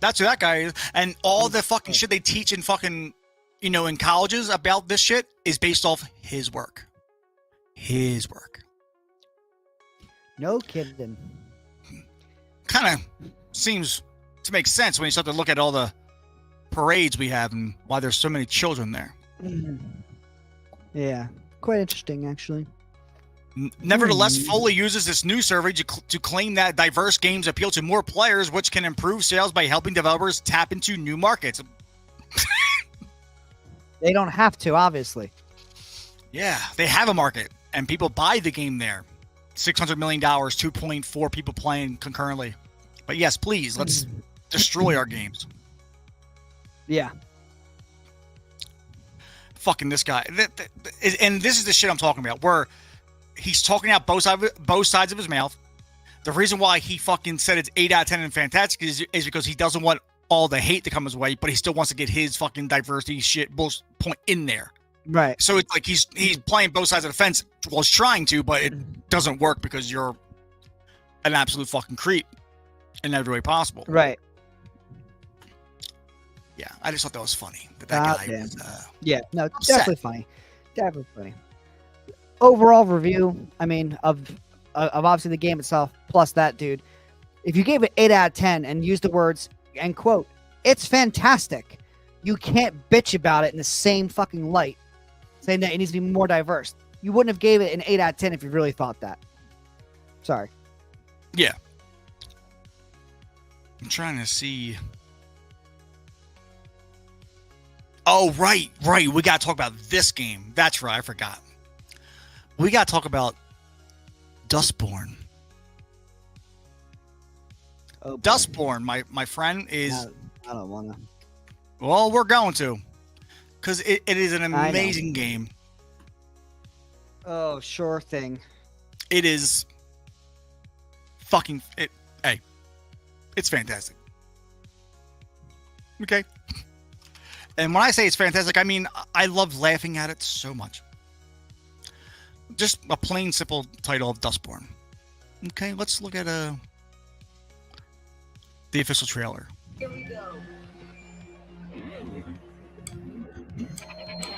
Speaker 2: that's who that guy is. And all the fucking shit they teach in fucking, in colleges about this shit is based off his work. His work.
Speaker 3: No kidding.
Speaker 2: Kind of seems to make sense when you start to look at all the parades we have and why there's so many children there.
Speaker 3: Yeah, quite interesting, actually.
Speaker 2: Nevertheless, Foley uses this new survey to claim that diverse games appeal to more players, which can improve sales by helping developers tap into new markets.
Speaker 3: They don't have to, obviously.
Speaker 2: Yeah, they have a market, and people buy the game there. $600 million, 2.4 people playing concurrently. But yes, please, let's destroy our games.
Speaker 3: Yeah.
Speaker 2: Fucking this guy. And this is the shit I'm talking about, where he's talking out both sides of his mouth. The reason why he fucking said it's 8 out of 10 and fantastic is because he doesn't want all the hate to come his way, but he still wants to get his fucking diversity shit bullshit point in there.
Speaker 3: Right.
Speaker 2: So it's like he's playing both sides of the fence. Well, he's trying to, but it doesn't work because you're an absolute fucking creep in every way possible.
Speaker 3: Right.
Speaker 2: Yeah, I just thought that was funny. That guy
Speaker 3: Damn.
Speaker 2: was,
Speaker 3: Yeah, no,
Speaker 2: upset.
Speaker 3: definitely funny. Definitely funny. Overall review, I mean, of obviously the game itself, plus that dude. If you gave it 8 out of 10 and used the words, and quote, it's fantastic, you can't bitch about it in the same fucking light, saying that it needs to be more diverse. You wouldn't have gave it an 8 out of 10 if you really thought that. Sorry.
Speaker 2: Yeah. I'm trying to see. Oh, right. We got to talk about this game. That's right. I forgot. We got to talk about Dustborn.
Speaker 3: Oh, boy.
Speaker 2: Dustborn, my friend, is...
Speaker 3: I don't want to.
Speaker 2: Well, we're going to. Because it is an
Speaker 3: I know.
Speaker 2: amazing game.
Speaker 3: Oh, sure thing.
Speaker 2: It is fucking... Hey, it's fantastic. Okay? And when I say it's fantastic, I mean, I love laughing at it so much. Just a plain, simple title of Dustborn. Okay, let's look at the official trailer.
Speaker 6: Here we go.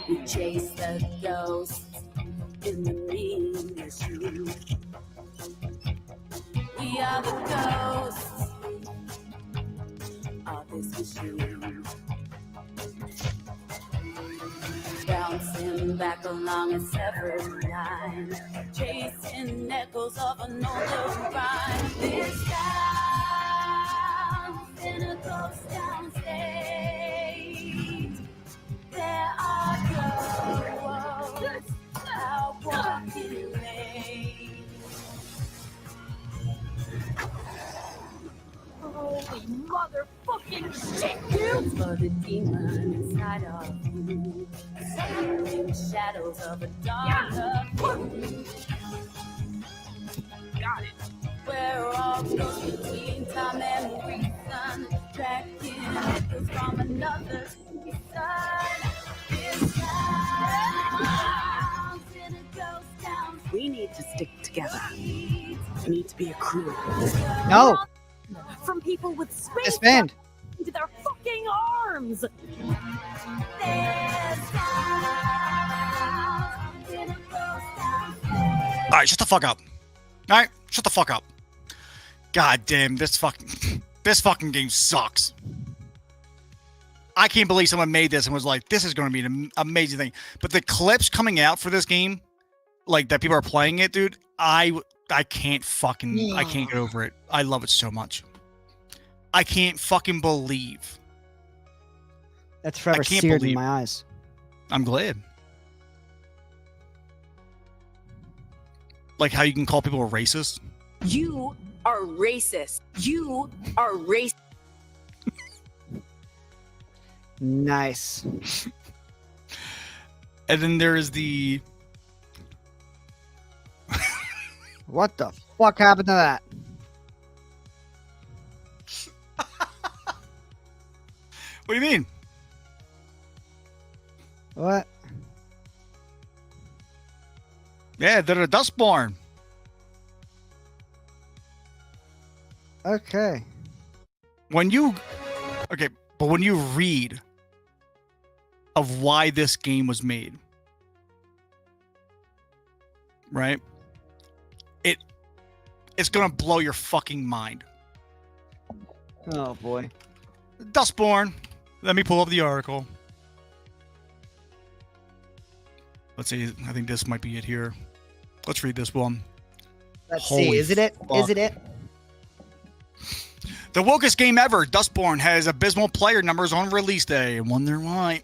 Speaker 6: We chase the ghosts in the meanest room.
Speaker 1: We are the ghosts of this machine. Bouncing back along a severed line, chasing echoes of an older rhyme. This sounds in a ghost town state. There are ghosts out walking late. Holy motherfucking shit, dude! For the demon inside of you, suffering shadows of a darker blue. Got it. We're all close between time and reason, tracking echoes from another season. This sounds in a ghost town.
Speaker 6: We need to stick together. We need to be a crew.
Speaker 3: No,
Speaker 6: From people with space
Speaker 3: disband.
Speaker 6: into their fucking arms.
Speaker 1: This sounds in a ghost town.
Speaker 2: All right, shut the fuck up. All right, shut the fuck up. God damn, this fucking game sucks. I can't believe someone made this and was like, this is going to be an amazing thing. But the clips coming out for this game, like that people are playing it, dude, I can't get over it. I love it so much. I can't fucking believe.
Speaker 3: That's forever
Speaker 2: can't
Speaker 3: seared in
Speaker 2: believe-
Speaker 3: my eyes.
Speaker 2: I'm glad. Like how you can call people racist.
Speaker 6: You are racist. You are racist.
Speaker 3: Nice.
Speaker 2: And then there is the
Speaker 3: What the fuck happened to that?
Speaker 2: what do you mean?
Speaker 3: What?
Speaker 2: Yeah, they're a Dustborn.
Speaker 3: Okay.
Speaker 2: When you read of why this game was made, right? It's gonna blow your fucking mind.
Speaker 3: Oh boy.
Speaker 2: Dustborn. Let me pull up the article. Let's see. I think this might be it here. Let's read this one.
Speaker 3: Let's
Speaker 2: Holy
Speaker 3: see. Is it it?
Speaker 2: fuck.
Speaker 3: Is it it?
Speaker 2: The wokest game ever, Dustborn, has abysmal player numbers on release day. I wonder why.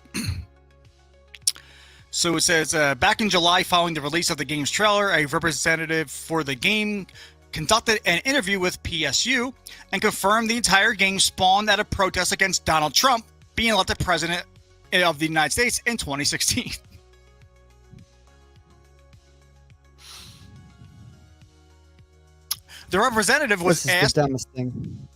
Speaker 2: So it says, back in July, following the release of the game's trailer, a representative for the game conducted an interview with PSU and confirmed the entire game spawned at a protest against Donald Trump being elected president of the United States in 2016. The representative was
Speaker 3: This is
Speaker 2: asked
Speaker 3: the dumbest thing.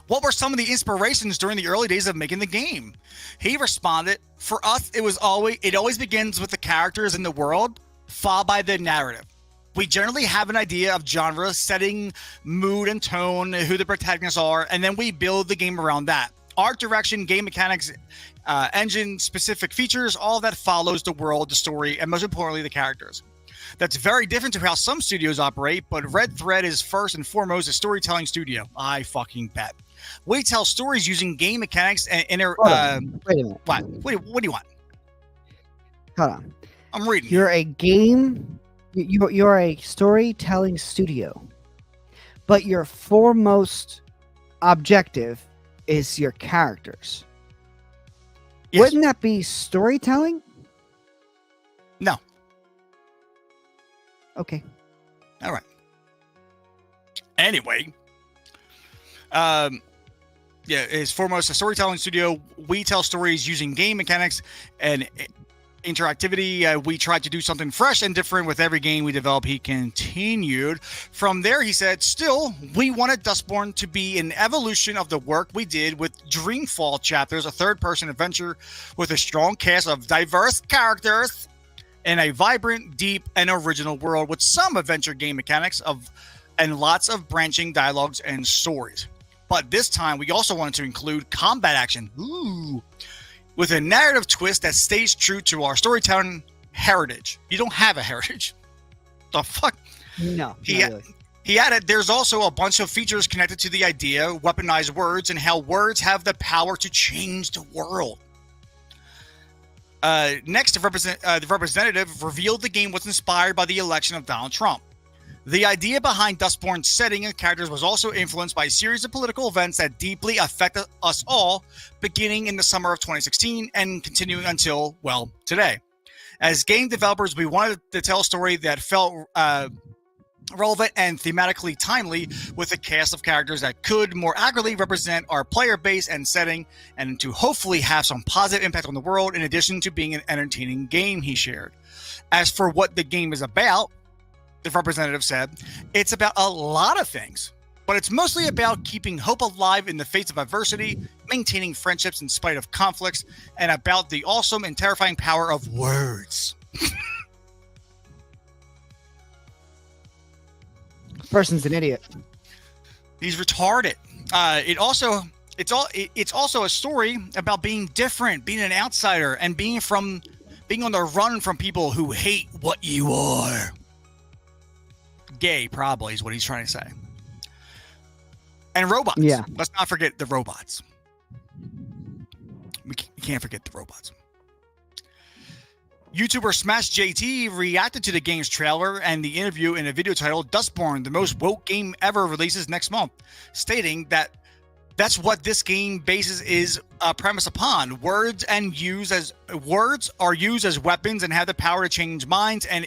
Speaker 2: what were some of the inspirations during the early days of making the game. He responded, "For us, it always begins with the characters in the world, followed by the narrative. We generally have an idea of genre, setting, mood, and tone, who the protagonists are, and then we build the game around that. Art direction, game mechanics, engine, specific features, all that follows the world, the story, and most importantly, the characters. That's very different to how some studios operate, but Red Thread is first and foremost a storytelling studio. I fucking bet. We tell stories using game mechanics and
Speaker 3: Hold on. Wait a minute.
Speaker 2: What do you want?
Speaker 3: Hold on.
Speaker 2: I'm reading.
Speaker 3: You're a game. You're a storytelling studio, but your foremost objective is your characters.
Speaker 2: Yes.
Speaker 3: Wouldn't that be storytelling?
Speaker 2: No.
Speaker 3: Okay.
Speaker 2: All right. Anyway, it's foremost a storytelling studio. We tell stories using game mechanics and interactivity. We try to do something fresh and different with every game we develop," he continued. From there, he said, "Still, we wanted Dustborn to be an evolution of the work we did with Dreamfall Chapters, a third-person adventure with a strong cast of diverse characters and a vibrant, deep, and original world with some adventure game mechanics and lots of branching dialogues and stories. But this time, we also wanted to include combat action. Ooh. With a narrative twist that stays true to our storytelling heritage." You don't have a heritage. The fuck?
Speaker 3: No.
Speaker 2: He,
Speaker 3: not really.
Speaker 2: He added, there's also a bunch of features connected to the idea, weaponized words, and how words have the power to change the world. Next, the representative revealed the game was inspired by the election of Donald Trump. The idea behind Dustborn's setting and characters was also influenced by a series of political events that deeply affected us all, beginning in the summer of 2016 and continuing until, well, today. As game developers, we wanted to tell a story that felt relevant and thematically timely, with a cast of characters that could more accurately represent our player base and setting, and to hopefully have some positive impact on the world in addition to being an entertaining game, he shared. As for what the game is about, the representative said, it's about a lot of things, but it's mostly about keeping hope alive in the face of adversity, maintaining friendships in spite of conflicts, and about the awesome and terrifying power of words.
Speaker 3: Person's an idiot.
Speaker 2: He's retarded. It's also a story about being different, being an outsider, and being on the run from people who hate what you are. Gay, probably, is what he's trying to say. And robots.
Speaker 3: Yeah.
Speaker 2: Let's not forget the robots. We can't forget the robots. YouTuber Smash JT reacted to the game's trailer and the interview in a video titled "Dustborn, the most woke game ever," releases next month, stating that that's what this game bases its premise upon. Words are used as weapons and have the power to change minds, and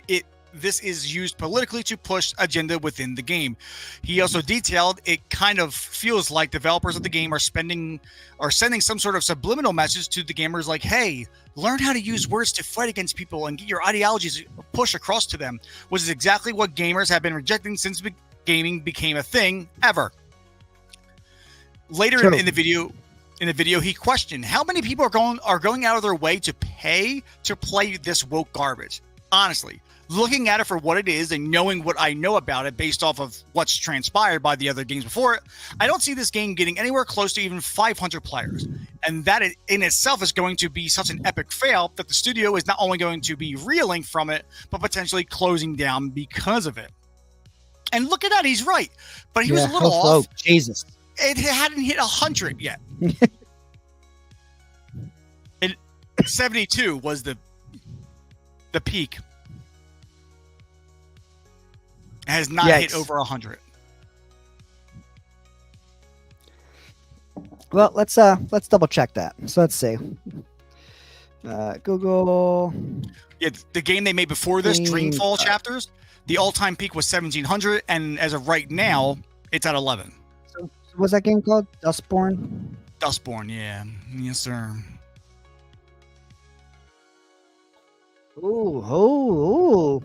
Speaker 2: this is used politically to push agenda within the game. He also detailed it kind of feels like developers of the game are sending some sort of subliminal message to the gamers like, hey, learn how to use words to fight against people and get your ideologies pushed across to them, which is exactly what gamers have been rejecting since gaming became a thing ever. Later in the video, he questioned how many people are going out of their way to pay to play this woke garbage. Honestly, looking at it for what it is and knowing what I know about it based off of what's transpired by the other games before it, I don't see this game getting anywhere close to even 500 players. And that in itself is going to be such an epic fail that the studio is not only going to be reeling from it, but potentially closing down because of it. And look at that, he's right. But he was a little off.
Speaker 3: Slow. Jesus.
Speaker 2: It hadn't hit 100 yet. And 72 was the peak. It has not hit over 100.
Speaker 3: Well, let's double check that. So let's see. Google.
Speaker 2: Yeah, the game they made before this, Dreamfall Chapters, the all-time peak was 1,700, and as of right now, it's at 11.
Speaker 3: So what's that game called? Dustborn?
Speaker 2: Dustborn, yeah. Yes, sir.
Speaker 3: Ooh.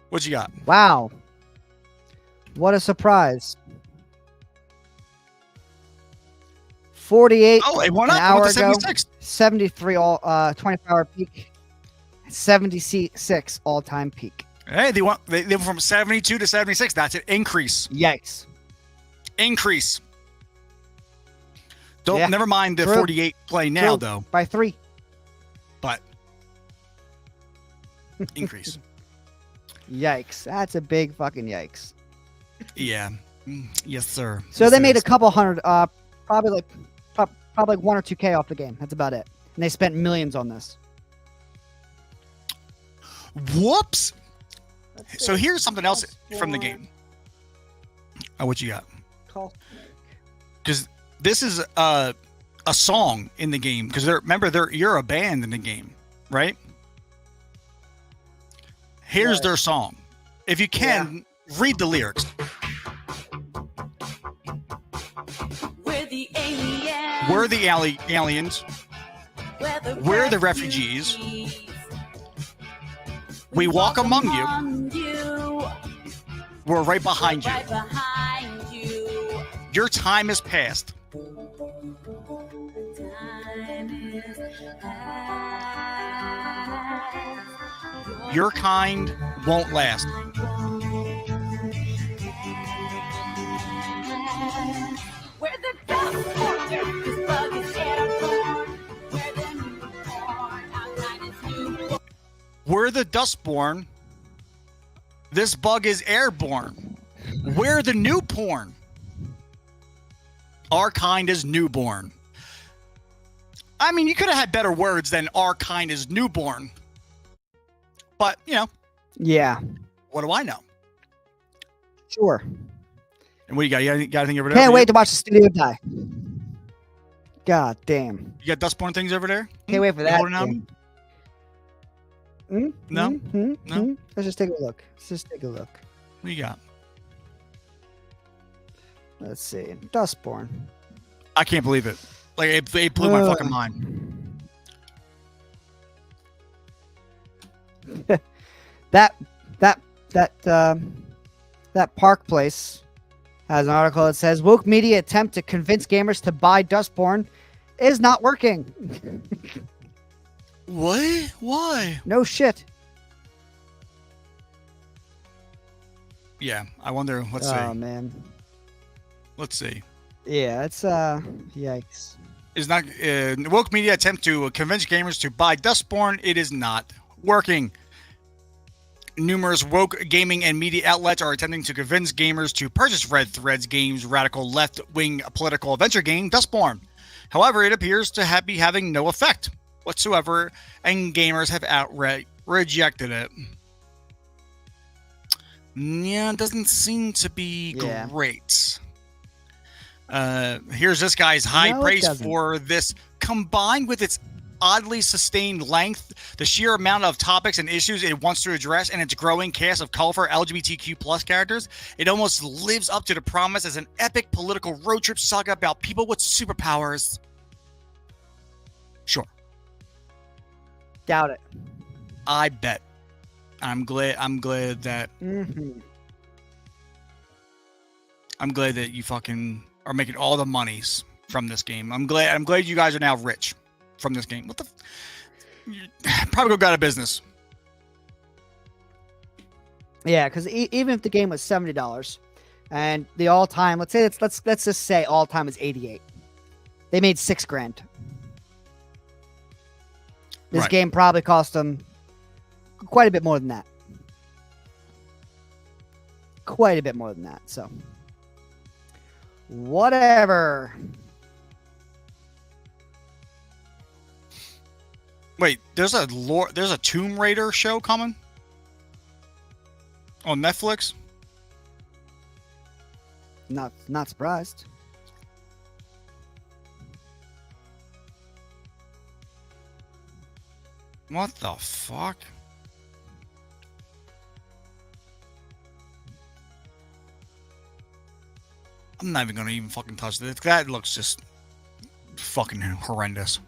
Speaker 2: What you got?
Speaker 3: Wow. What a surprise. 48
Speaker 2: Oh, it went
Speaker 3: an
Speaker 2: up.
Speaker 3: hour
Speaker 2: It went to
Speaker 3: ago.
Speaker 2: 76.
Speaker 3: 73 24-hour peak. 76 all-time peak.
Speaker 2: Hey, they went from 72 to 76. That's an increase.
Speaker 3: Yikes.
Speaker 2: Increase.
Speaker 3: Yeah.
Speaker 2: Never mind the
Speaker 3: True.
Speaker 2: 48 play now,
Speaker 3: True.
Speaker 2: though.
Speaker 3: By 3.
Speaker 2: But increase.
Speaker 3: Yikes. That's a big fucking yikes.
Speaker 2: Yeah. Yes, sir.
Speaker 3: So
Speaker 2: Yes,
Speaker 3: they
Speaker 2: it
Speaker 3: made
Speaker 2: is.
Speaker 3: a couple hundred, probably like 1 or 2K off the game. That's about it. And they spent millions on this.
Speaker 2: Whoops. So here's something else from the game. What you got? Because this is a song in the game. Because you're a band in the game, right? Here's their song. If you can, read the lyrics.
Speaker 6: We're the aliens.
Speaker 2: We're the aliens. We're the refugees. We walk among you. We're right behind you. Your time is past. Your kind won't last.
Speaker 6: We're the dust fortress, this bug is dead on board.
Speaker 2: We're the Dustborn. This bug is airborne. We're the new porn. Our kind is newborn. I mean, you could have had better words than our kind is newborn. But, you know,
Speaker 3: Yeah.
Speaker 2: what do I know?
Speaker 3: Sure.
Speaker 2: And what do you got? You got anything over there?
Speaker 3: Can't wait to watch the studio die. God damn.
Speaker 2: You got Dustborn things over there?
Speaker 3: Can't wait for
Speaker 2: You
Speaker 3: that.
Speaker 2: holding on? No? No?
Speaker 3: Let's just take a look.
Speaker 2: What do you got?
Speaker 3: Let's see. Dustborn.
Speaker 2: I can't believe it. Like, it blew my fucking mind.
Speaker 3: That Park Place has an article that says woke media attempt to convince gamers to buy Dustborn is not working.
Speaker 2: What? Why?
Speaker 3: No shit.
Speaker 2: Yeah, I wonder. Let's see.
Speaker 3: Oh man.
Speaker 2: Let's see.
Speaker 3: Yeah, it's yikes.
Speaker 2: Is not woke media attempt to convince gamers to buy Dustborn. It is not working. Numerous woke gaming and media outlets are attempting to convince gamers to purchase Red Threads Games' radical left-wing political adventure game, Dustborn. However, it appears to be having no effect whatsoever, and gamers have outright rejected it. Yeah, it doesn't seem to be great. Here's this guy's high praise for this, combined with its oddly sustained length, the sheer amount of topics and issues it wants to address, and its growing cast of colorful LGBTQ plus characters. It almost lives up to the promise as an epic political road trip saga about people with superpowers. Sure.
Speaker 3: Doubt it.
Speaker 2: I bet. I'm glad that I'm glad that you fucking are making all the monies from this game. I'm glad you guys are now rich from this game. What the? Probably go out of business.
Speaker 3: Yeah, because even if the game was $70 and the all-time, let's just say all-time is 88, they made $6,000. This
Speaker 2: Right.
Speaker 3: game probably cost them quite a bit more than that. Quite a bit more than that. So, whatever.
Speaker 2: Wait, there's a Tomb Raider show coming on Netflix.
Speaker 3: Not surprised.
Speaker 2: What the fuck? I'm not even gonna even fucking touch this. That looks just fucking horrendous.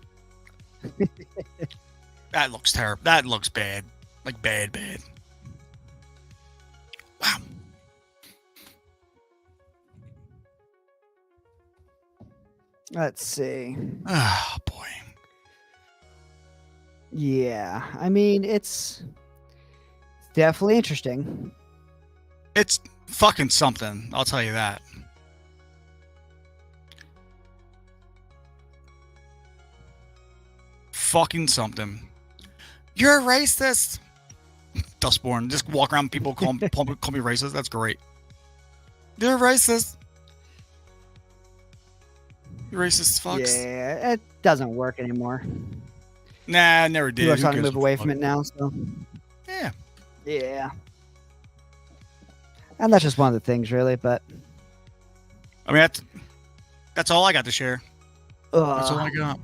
Speaker 2: That looks terrible. That looks bad. Like bad. Wow.
Speaker 3: Let's see.
Speaker 2: Oh boy.
Speaker 3: Yeah, I mean, it's definitely interesting.
Speaker 2: It's fucking something. I'll tell you that. Fucking something. You're a racist. Dustborn. Just walk around people call me racist. That's great. You're a racist. You racist fucks.
Speaker 3: Yeah, it doesn't work anymore.
Speaker 2: Nah, never did.
Speaker 3: People are
Speaker 2: Who
Speaker 3: starting to
Speaker 2: gives
Speaker 3: move
Speaker 2: a
Speaker 3: away
Speaker 2: fuck?
Speaker 3: from it now. So
Speaker 2: Yeah.
Speaker 3: yeah, and that's just one of the things, really. But
Speaker 2: I mean, that's all I got to share. That's all I got.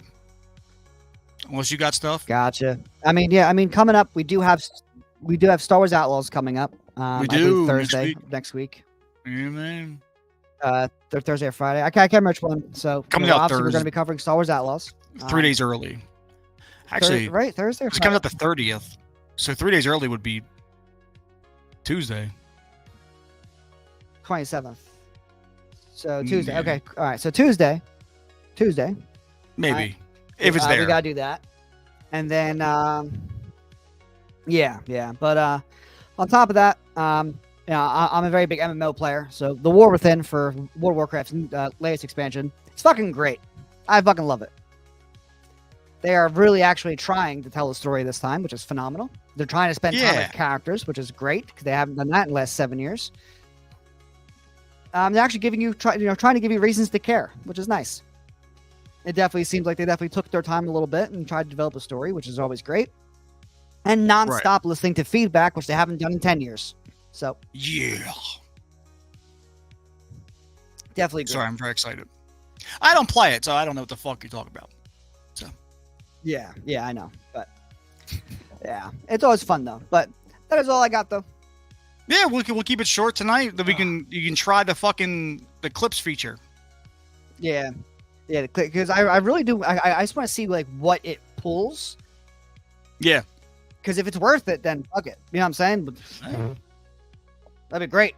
Speaker 2: Unless you got stuff.
Speaker 3: Gotcha. I mean, yeah. I mean, coming up, we do have Star Wars Outlaws coming up. I believe Thursday next week.
Speaker 2: Yeah, man.
Speaker 3: Thursday or Friday. I can't remember which one. So
Speaker 2: Coming out
Speaker 3: obviously we're going
Speaker 2: Thursday.
Speaker 3: to be covering Star Wars Outlaws.
Speaker 2: 3 days early. Actually,
Speaker 3: right? Thursday or
Speaker 2: it
Speaker 3: Friday?
Speaker 2: comes out the 30th. So 3 days early would be Tuesday.
Speaker 3: 27th. So Tuesday.
Speaker 2: Yeah.
Speaker 3: Okay. All right. So Tuesday.
Speaker 2: Maybe. If it's there.
Speaker 3: We gotta do that, and then yeah. But on top of that, I'm a very big MMO player. So the War Within for World of Warcraft's latest expansion, it's fucking great. I fucking love it. they are really actually trying to tell a story this time, which is phenomenal. They're trying to spend time
Speaker 2: Yeah.
Speaker 3: with characters, which is great because they haven't done that in the last 7 years. They're actually giving you, trying to give you reasons to care, which is nice. It definitely seems like they definitely took their time a little bit and tried to develop a story, which is always great. And nonstop listening to feedback, which they haven't done in 10 years. So
Speaker 2: Yeah.
Speaker 3: definitely great.
Speaker 2: Sorry, I'm very excited. I don't play it, so I don't know what the fuck you're talking about.
Speaker 3: Yeah, I know. But yeah, it's always fun though. But that is all I got though.
Speaker 2: Yeah, we'll keep it short tonight. That you can try the clips feature.
Speaker 3: Yeah, because I really do. I just want to see like what it pulls.
Speaker 2: Yeah.
Speaker 3: Because if it's worth it, then fuck it. You know what I'm saying? But, that'd be great.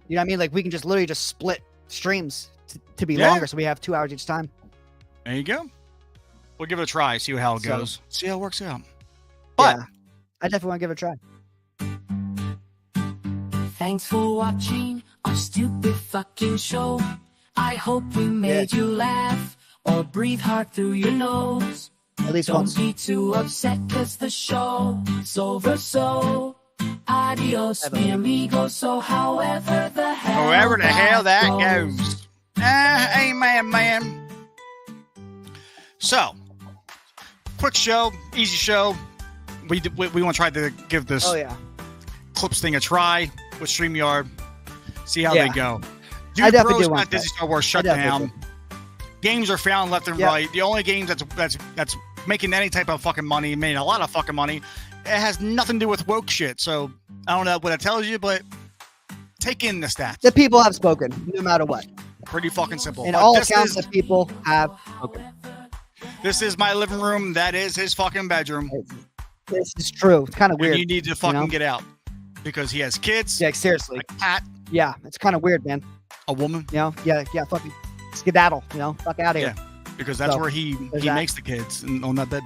Speaker 3: You know what I mean? Like we can just literally just split streams to be longer, so we have 2 hours each time.
Speaker 2: There you go. We'll give it a try. See how it
Speaker 3: So-
Speaker 2: goes. See how it works out. But
Speaker 3: Yeah, I definitely want to give it a try.
Speaker 1: Thanks for watching our stupid fucking show. I hope we made you laugh or breathe hard through your nose.
Speaker 3: At least
Speaker 1: Don't
Speaker 3: once.
Speaker 1: be too upset cause the show is over, so adios mi amigo. So however the hell
Speaker 2: that goes. Amen, man. So, quick show, easy show. We want to try to give this
Speaker 3: Oh yeah,
Speaker 2: clips thing a try with StreamYard. See how
Speaker 3: Yeah.
Speaker 2: they go.
Speaker 3: I definitely
Speaker 2: Bros
Speaker 3: do want
Speaker 2: got Disney
Speaker 3: that.
Speaker 2: Star Wars shut
Speaker 3: definitely
Speaker 2: down. Games are found left and
Speaker 3: Yep.
Speaker 2: right. The only game that's making any type of fucking money, made a lot of fucking money, it has nothing to do with woke shit. So I don't know what it tells you, but take in the stats.
Speaker 3: the people have spoken, no matter what.
Speaker 2: Pretty fucking simple.
Speaker 3: In
Speaker 2: But
Speaker 3: all
Speaker 2: this
Speaker 3: accounts,
Speaker 2: is-
Speaker 3: the people have spoken.
Speaker 2: This is my living room. That is his fucking bedroom.
Speaker 3: This is true. It's kind of
Speaker 2: And
Speaker 3: weird.
Speaker 2: you need to fucking
Speaker 3: know?
Speaker 2: get out because he has kids,
Speaker 3: Yeah, seriously.
Speaker 2: a cat,
Speaker 3: Yeah, it's kind of weird, man.
Speaker 2: a woman.
Speaker 3: You know? Yeah, fucking skedaddle. You know, fuck out of here.
Speaker 2: Because that's
Speaker 3: So,
Speaker 2: where he
Speaker 3: there's that.
Speaker 2: makes the kids on that bed.